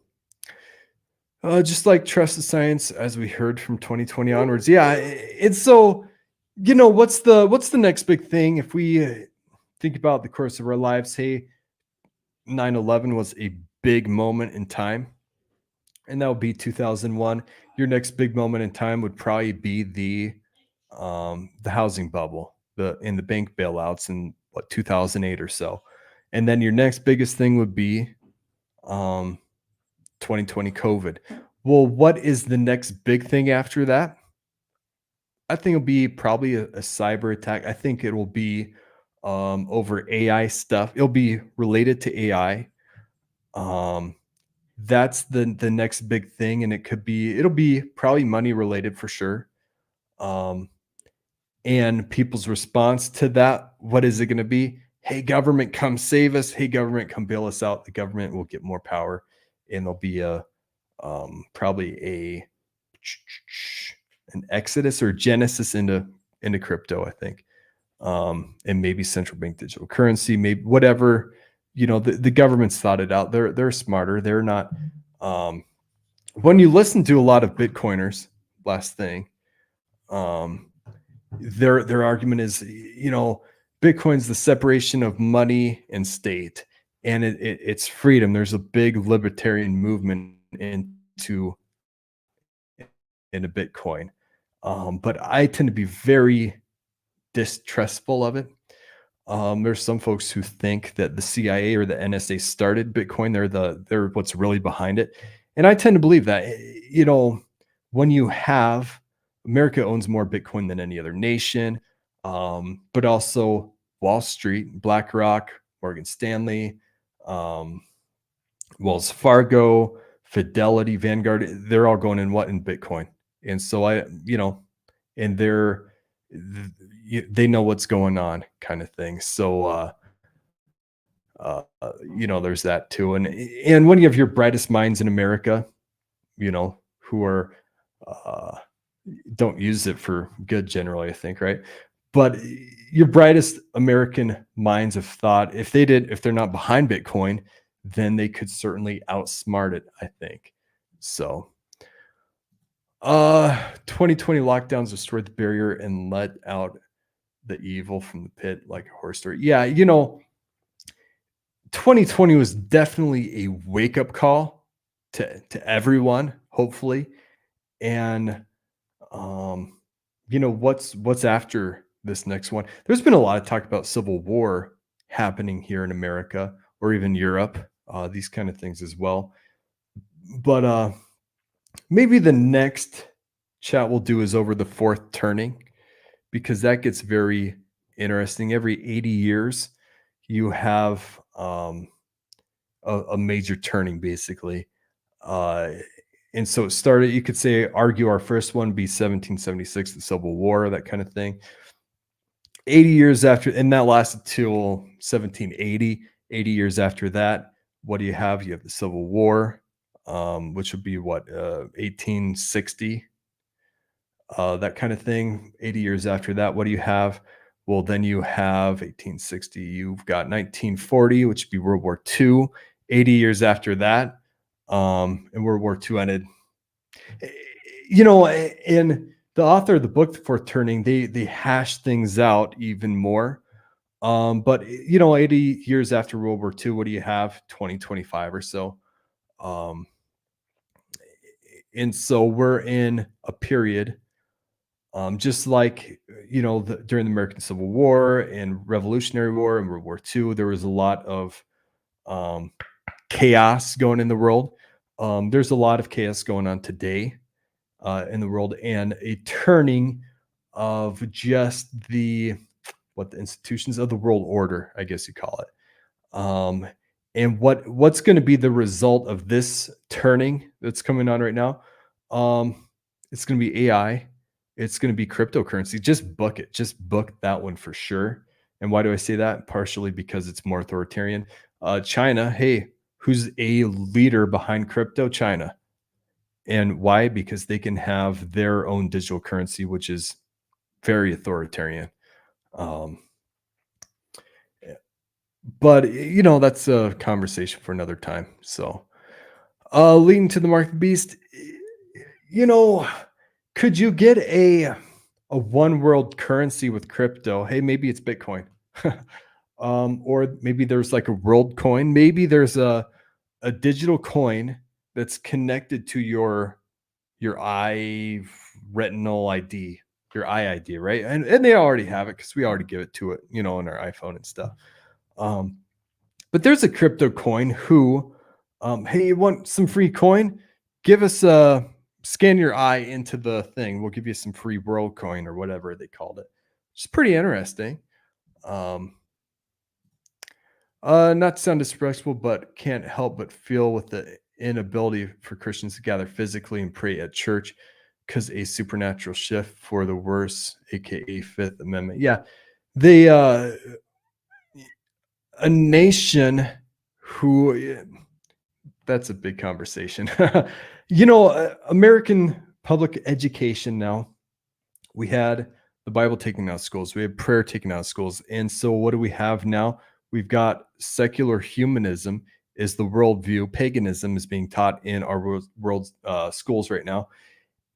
just like trust the science, as we heard from 2020 onwards. Yeah, it's so. What's the next big thing if we think about the course of our lives? Hey, 9/11 was a big moment in time, and that would be 2001. Your next big moment in time would probably be the housing bubble, the bank bailouts in what 2008 or so, and then your next biggest thing would be 2020 COVID. Well, what is the next big thing after that? I think it'll be probably a cyber attack. I think it will be over AI stuff. It'll be related to AI. Um, that's the next big thing, and it'll be probably money related for sure. Um, and people's response to that, what is it going to be? Hey, government, come save us. Hey, government, come bail us out. The government will get more power, and there'll be probably an exodus or genesis into crypto, I think. And maybe central bank digital currency, maybe whatever. The government's thought it out. They're smarter. They're not. When you listen to a lot of Bitcoiners, last thing, their argument is, Bitcoin's the separation of money and state, and it's freedom. There's a big libertarian movement into Bitcoin, but I tend to be very distrustful of it. There's some folks who think that the CIA or the NSA started Bitcoin. They're what's really behind it, and I tend to believe that. When you have America owns more Bitcoin than any other nation, but also Wall Street, BlackRock, Morgan Stanley, Wells Fargo, Fidelity, Vanguard, they're all going in Bitcoin. And so and they know what's going on, kind of thing. So, there's that too. And when you have your brightest minds in America, who are, don't use it for good generally, I think, right? But your brightest American minds have thought if they're not behind Bitcoin, then they could certainly outsmart it, I think. So 2020 lockdowns destroyed the barrier and let out the evil from the pit like a horror story. Yeah, 2020 was definitely a wake-up call to everyone, hopefully. And what's after this next one? There's been a lot of talk about civil war happening here in America or even Europe, these kind of things as well. But maybe the next chat we'll do is over the fourth turning, because that gets very interesting. Every 80 years, you have a major turning, basically. And so it started, you could argue our first one be 1776, the Civil War, that kind of thing. 80 years after, and that lasted till 1780. 80 years after that, what do you have? You have the Civil War, which would be 1860, that kind of thing. 80 years after that, what do you have? Well, then you have 1860, you've got 1940, which would be World War II. 80 years after that, and World War II ended. And the author of the book, The Fourth Turning, they hash things out even more. But 80 years after World War II, what do you have? 2025 or so. And so we're in a period, just like, during the American Civil War and Revolutionary War and World War II, there was a lot of chaos going in the world. There's a lot of chaos going on today in the world, and a turning of just the institutions of the world order, I guess you call it. And what's going to be the result of this turning that's coming on right now? It's going to be AI. It's going to be cryptocurrency. Just book it. Just book that one for sure. And why do I say that? Partially because it's more authoritarian. China, hey, who's a leader behind crypto? China. And why? Because they can have their own digital currency, which is very authoritarian. Um, but that's a conversation for another time. So, leading to the mark of the beast, you know, could you get a one world currency with crypto? Hey, maybe it's Bitcoin. Or maybe there's like a world coin. Maybe there's a digital coin that's connected to your eye retinal ID, your eye ID, right? And they already have it because we already give it to it, on our iPhone and stuff. But there's a crypto coin who, hey, you want some free coin? Give us scan your eye into the thing. We'll give you some free world coin or whatever they called it. It's pretty interesting. Not to sound disrespectful, but can't help but feel with the inability for Christians to gather physically and pray at church because a supernatural shift for the worse, aka Fifth Amendment. Yeah, they a nation who that's a big conversation. American public education now, we had the Bible taken out of schools, we had prayer taken out of schools, and so what do we have now? We've got secular humanism is the worldview. Paganism is being taught in our world schools right now,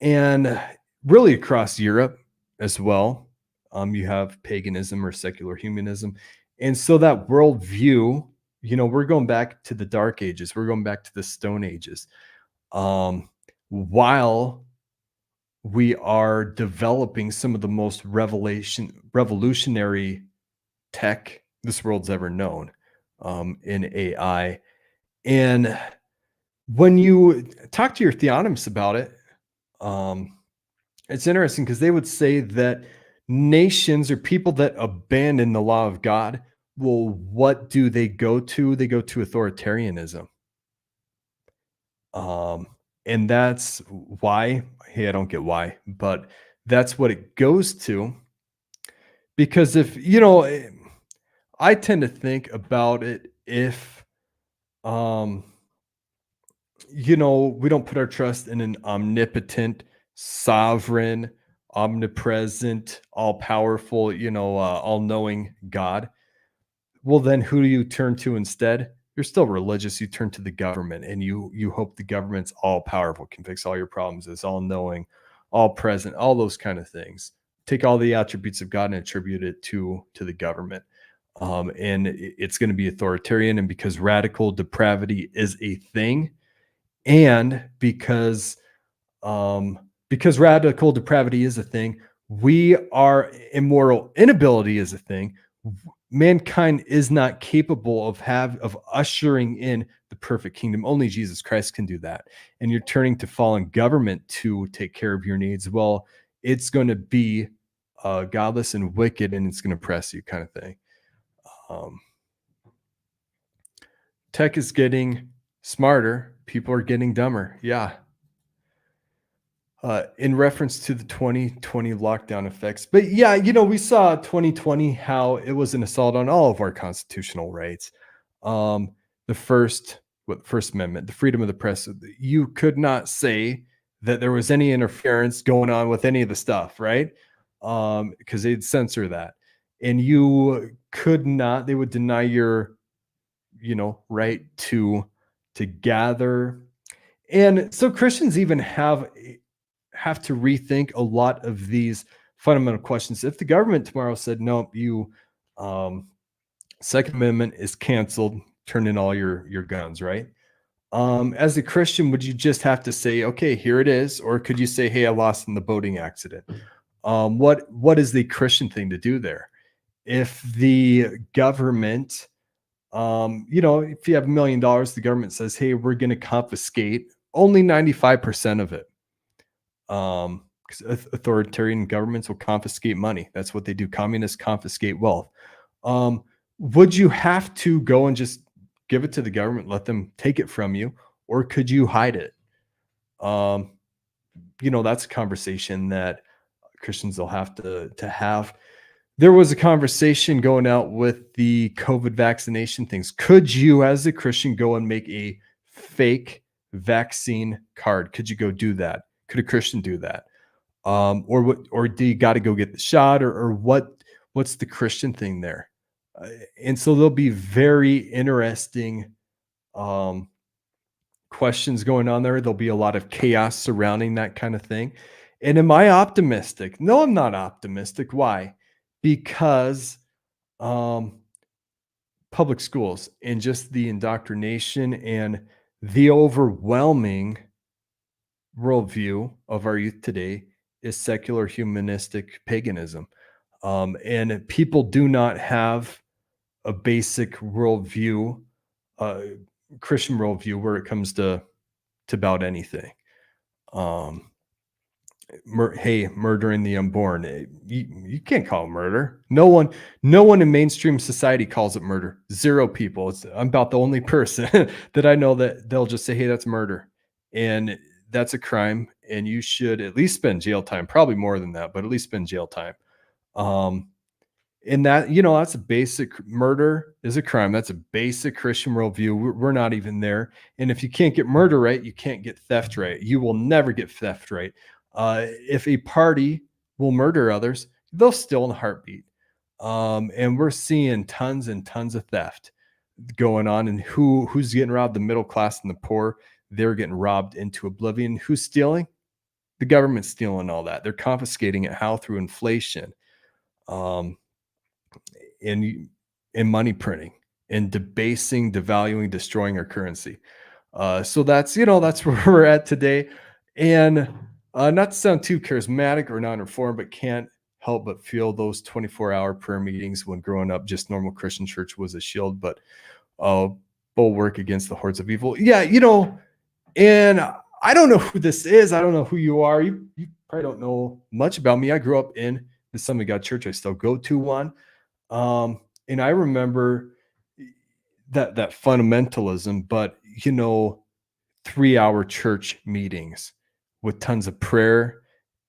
and really across Europe as well. You have paganism or secular humanism, and so that worldview, we're going back to the Dark Ages. We're going back to the Stone Ages, while we are developing some of the most revolutionary tech this world's ever known, in AI. And when you talk to your theonomists about it, it's interesting because they would say that nations or people that abandon the law of God, well, what do they go to? They go to authoritarianism. And that's why, hey, I don't get why, but that's what it goes to. Because if, I tend to think about it if, we don't put our trust in an omnipotent, sovereign, omnipresent, all-powerful, all-knowing God. Well, then who do you turn to instead? You're still religious. You turn to the government, and you hope the government's all-powerful, can fix all your problems, is all-knowing, all-present, all those kind of things. Take all the attributes of God and attribute it to the government. And it's going to be authoritarian, and because radical depravity is a thing, and because radical depravity is a thing, we are immoral inability is a thing. Mankind is not capable of ushering in the perfect kingdom. Only Jesus Christ can do that. And you're turning to fallen government to take care of your needs. Well, it's going to be godless and wicked, and it's going to oppress you, kind of thing. Tech is getting smarter. People are getting dumber. Yeah. In reference to the 2020 lockdown effects. But yeah, we saw 2020, how it was an assault on all of our constitutional rights. The First Amendment, the freedom of the press. You could not say that there was any interference going on with any of the stuff, right? Because they'd censor that. And you could not, they would deny your, right to gather. And so Christians even have to rethink a lot of these fundamental questions. If the government tomorrow said, nope, Second Amendment is canceled, turn in all your guns, right? As a Christian, would you just have to say, okay, here it is? Or could you say, hey, I lost in the boating accident? What is the Christian thing to do there? If the government, if you have $1 million, the government says, hey, we're going to confiscate only 95% of it. Because authoritarian governments will confiscate money. That's what they do. Communists confiscate wealth. Would you have to go and just give it to the government, let them take it from you, or could you hide it? That's a conversation that Christians will have to have. There was a conversation going out with the COVID vaccination things. Could you, as a Christian, go and make a fake vaccine card? Could you go do that? Could a Christian do that? Or do you got to go get the shot, or what's the Christian thing there? And so there'll be very interesting questions going on there. There'll be a lot of chaos surrounding that kind of thing. And am I optimistic? No, I'm not optimistic. Why? Because public schools and just the indoctrination and the overwhelming worldview of our youth today is secular humanistic paganism. And people do not have a basic worldview, Christian worldview, where it comes to about anything. Murdering the unborn. You can't call it murder. No one in mainstream society calls it murder. Zero people. I'm about the only person that I know that they'll just say, hey, that's murder. And that's a crime. And you should at least spend jail time, probably more than that, but at least spend jail time. And that, that's a basic, murder is a crime. That's a basic Christian worldview. We're not even there. And if you can't get murder right, you can't get theft right. You will never get theft right. If a party will murder others, they'll steal in a heartbeat. And we're seeing tons and tons of theft going on. And who's getting robbed? The middle class and the poor. They're getting robbed into oblivion. Who's stealing? The government's stealing all that. They're confiscating it. How? Through inflation, and money printing, and debasing, devaluing, destroying our currency. So that's where we're at today. And not to sound too charismatic or non-reformed, but can't help but feel those 24-hour prayer meetings when growing up. Just normal Christian church was a shield, but bulwark against the hordes of evil. Yeah, and I don't know who this is. I don't know who you are. You probably don't know much about me. I grew up in the Assembly of God Church. I still go to one. And I remember that fundamentalism, but 3-hour church meetings with tons of prayer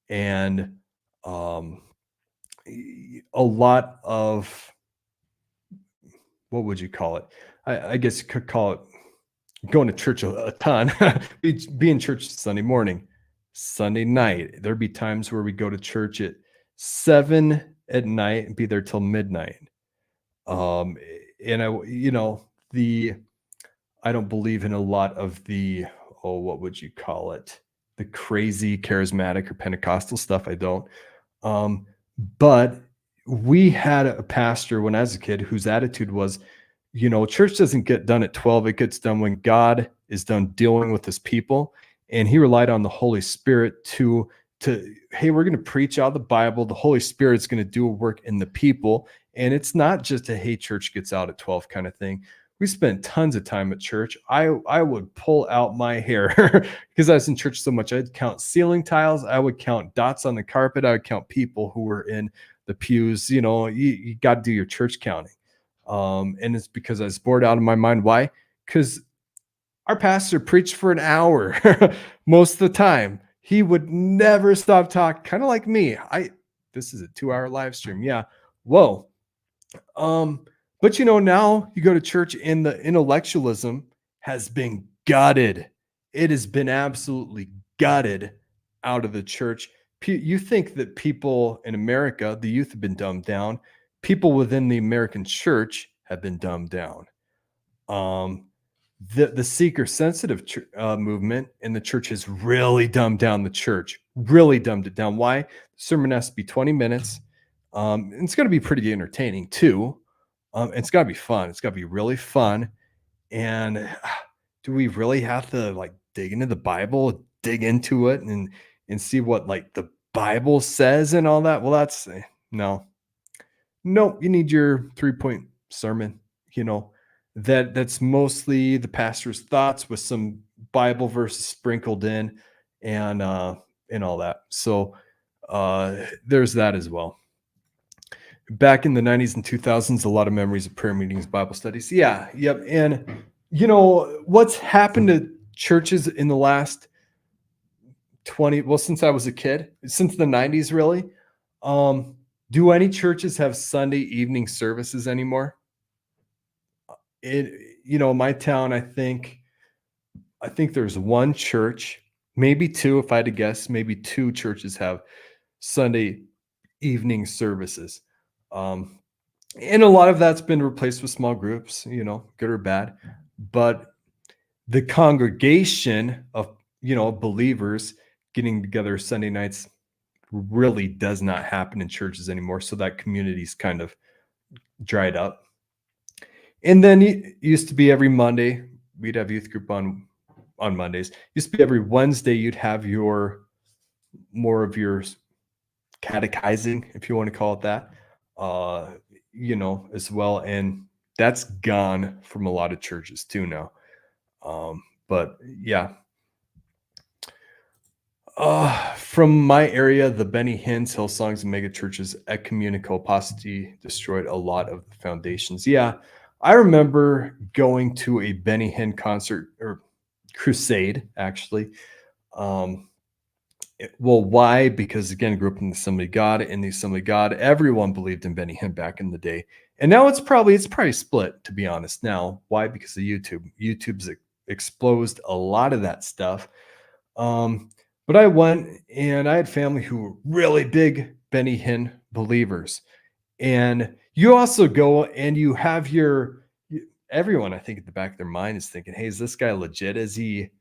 and a lot of, what would you call it? I guess you could call it going to church a ton. Be in church Sunday morning, Sunday night. There'd be times where we go to church at 7 at night and be there till midnight. And I don't believe in a lot of the, what would you call it? The crazy charismatic or Pentecostal stuff. I don't. But we had a pastor when I was a kid whose attitude was, church doesn't get done at 12. It gets done when God is done dealing with his people. And he relied on the Holy Spirit to hey, we're going to preach out the Bible. The Holy Spirit's going to do a work in the people. And it's not just a, hey, church gets out at 12 kind of thing. We spent tons of time at church. I would pull out my hair because I was in church so much. I'd count ceiling tiles. I would count dots on the carpet. I would count people who were in the pews. You got to do your church counting. And it's because I was bored out of my mind. Why? Because our pastor preached for an hour most of the time. He would never stop talking, kind of like me. This is a 2-hour live stream. Yeah. Whoa. But now you go to church and the intellectualism has been gutted. It has been absolutely gutted out of the church. You think that people in America, the youth have been dumbed down. People within the American church have been dumbed down. The seeker-sensitive movement in the church has really dumbed down the church. Really dumbed it down. Why? The sermon has to be 20 minutes. It's going to be pretty entertaining too. It's got to be fun. It's got to be really fun. And do we really have to dig into the Bible, dig into it and see what the Bible says and all that? Well, that's no. Nope, you need your 3-point sermon, that's mostly the pastor's thoughts with some Bible verses sprinkled in and all that. So there's that as well. Back in the 90s and 2000s, a lot of memories of prayer meetings, Bible studies. Yeah, yep. And what's happened to churches in the last since I was a kid, since the 90s, really. Do any churches have Sunday evening services anymore? My town, I think there's one church, maybe two, if I had to guess, maybe two churches have Sunday evening services. And a lot of that's been replaced with small groups, good or bad. But the congregation of, believers getting together Sunday nights really does not happen in churches anymore. So that community's kind of dried up. And then it used to be every Monday, we'd have youth group on Mondays. It used to be every Wednesday, you'd have more of your catechizing, if you want to call it that, as well. And that's gone from a lot of churches too now. But yeah. From my area, the Benny Hinn's, Hillsongs, and mega churches excommunical apostasy destroyed a lot of the foundations. Yeah, I remember going to a Benny Hinn concert or crusade, actually. Why? Because again, I grew up in the Assembly of God. In the Assembly of God, everyone believed in Benny Hinn back in the day, and now it's probably split. To be honest, now why? Because of YouTube. YouTube's exposed a lot of that stuff. But I went and I had family who were really big Benny Hinn believers. And you also go and you have everyone, I think, at the back of their mind is thinking, hey, is this guy legit? Is he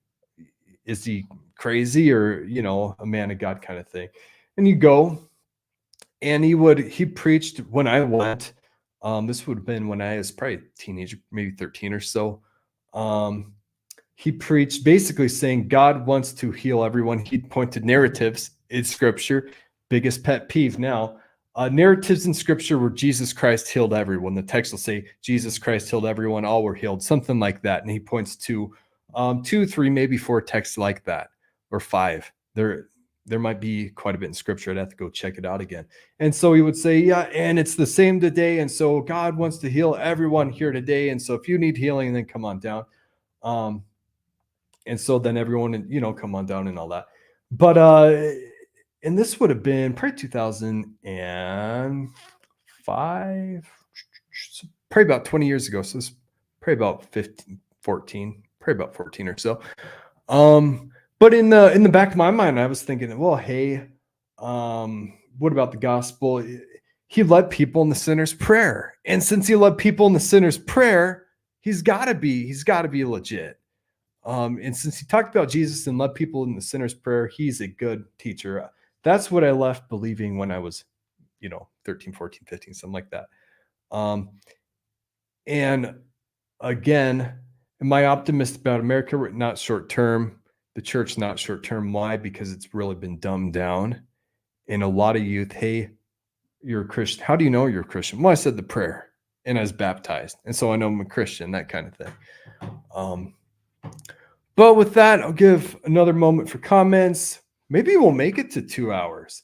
crazy or, a man of God kind of thing? And you go and he preached when I went. This would have been when I was probably a teenager, maybe 13 or so. He preached basically saying God wants to heal everyone. He pointed narratives in scripture, biggest pet peeve now, narratives in scripture where Jesus Christ healed everyone. The text will say Jesus Christ healed everyone, all were healed, something like that. And he points to 2, 3, maybe 4 texts like that, or 5. There might be quite a bit in scripture. I'd have to go check it out again. And so he would say, yeah, and it's the same today. And so God wants to heal everyone here today. And so if you need healing, then come on down. And so then everyone, come on down and all that. But, and this would have been probably 2005, probably about 20 years ago. So it's probably about 14 or so. But in the back of my mind, I was thinking, well, hey, what about the gospel? He led people in the sinner's prayer. And since he led people in the sinner's prayer, he's got to be legit. And since he talked about Jesus and led people in the sinner's prayer, he's a good teacher. That's what I left believing when I was, 13, 14, 15, something like that. And again, am I optimistic about America? Not short term. The church, not short term. Why? Because it's really been dumbed down. And a lot of youth, hey, you're a Christian. How do you know you're a Christian? Well, I said the prayer and I was baptized. And so I know I'm a Christian, that kind of thing. But with that, I'll give another moment for comments. Maybe we'll make it to 2 hours,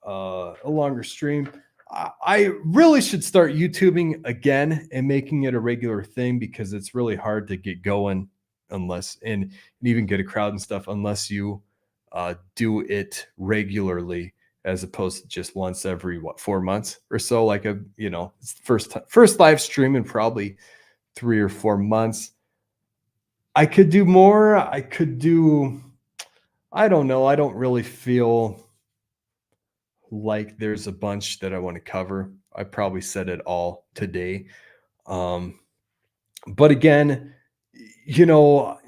a longer stream. I really should start YouTubing again and making it a regular thing because it's really hard to get going and even get a crowd and stuff unless you do it regularly as opposed to just once every 4 months or so. Like it's the first live stream in probably 3 or 4 months. I could do more. I don't know. I don't really feel like there's a bunch that I want to cover. I probably said it all today. But again, I'm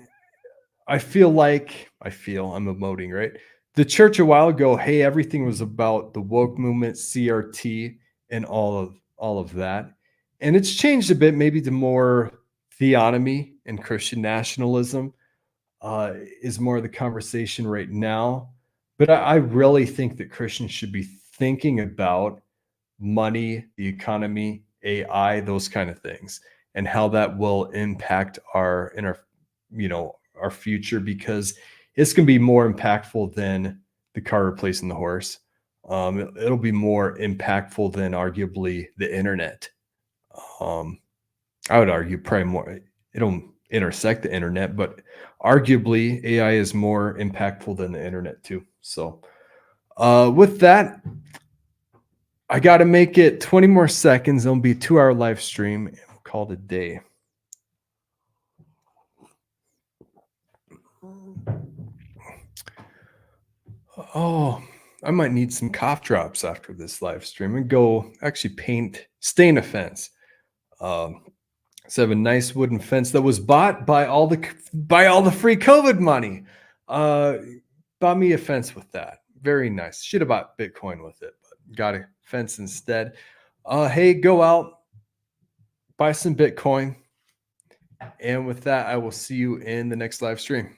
emoting, right? The church a while ago, hey, everything was about the woke movement, CRT, and all of that. And it's changed a bit, maybe to more theonomy and Christian nationalism is more of the conversation right now. But I really think that Christians should be thinking about money, the economy, AI, those kind of things, and how that will impact our future, because it's going to be more impactful than the car replacing the horse. It'll be more impactful than arguably the internet. I would argue probably more. intersect the internet, but arguably AI is more impactful than the internet too. So with that, I got to make it 20 more seconds. It'll be a 2-hour live stream, and we'll call it a day. Oh, I might need some cough drops after this live stream and go actually stain a fence. So I have a nice wooden fence that was bought by all the free COVID money. Bought me a fence with that. Very nice. Should have bought Bitcoin with it, but got a fence instead. Hey, go out, buy some Bitcoin. And with that, I will see you in the next live stream.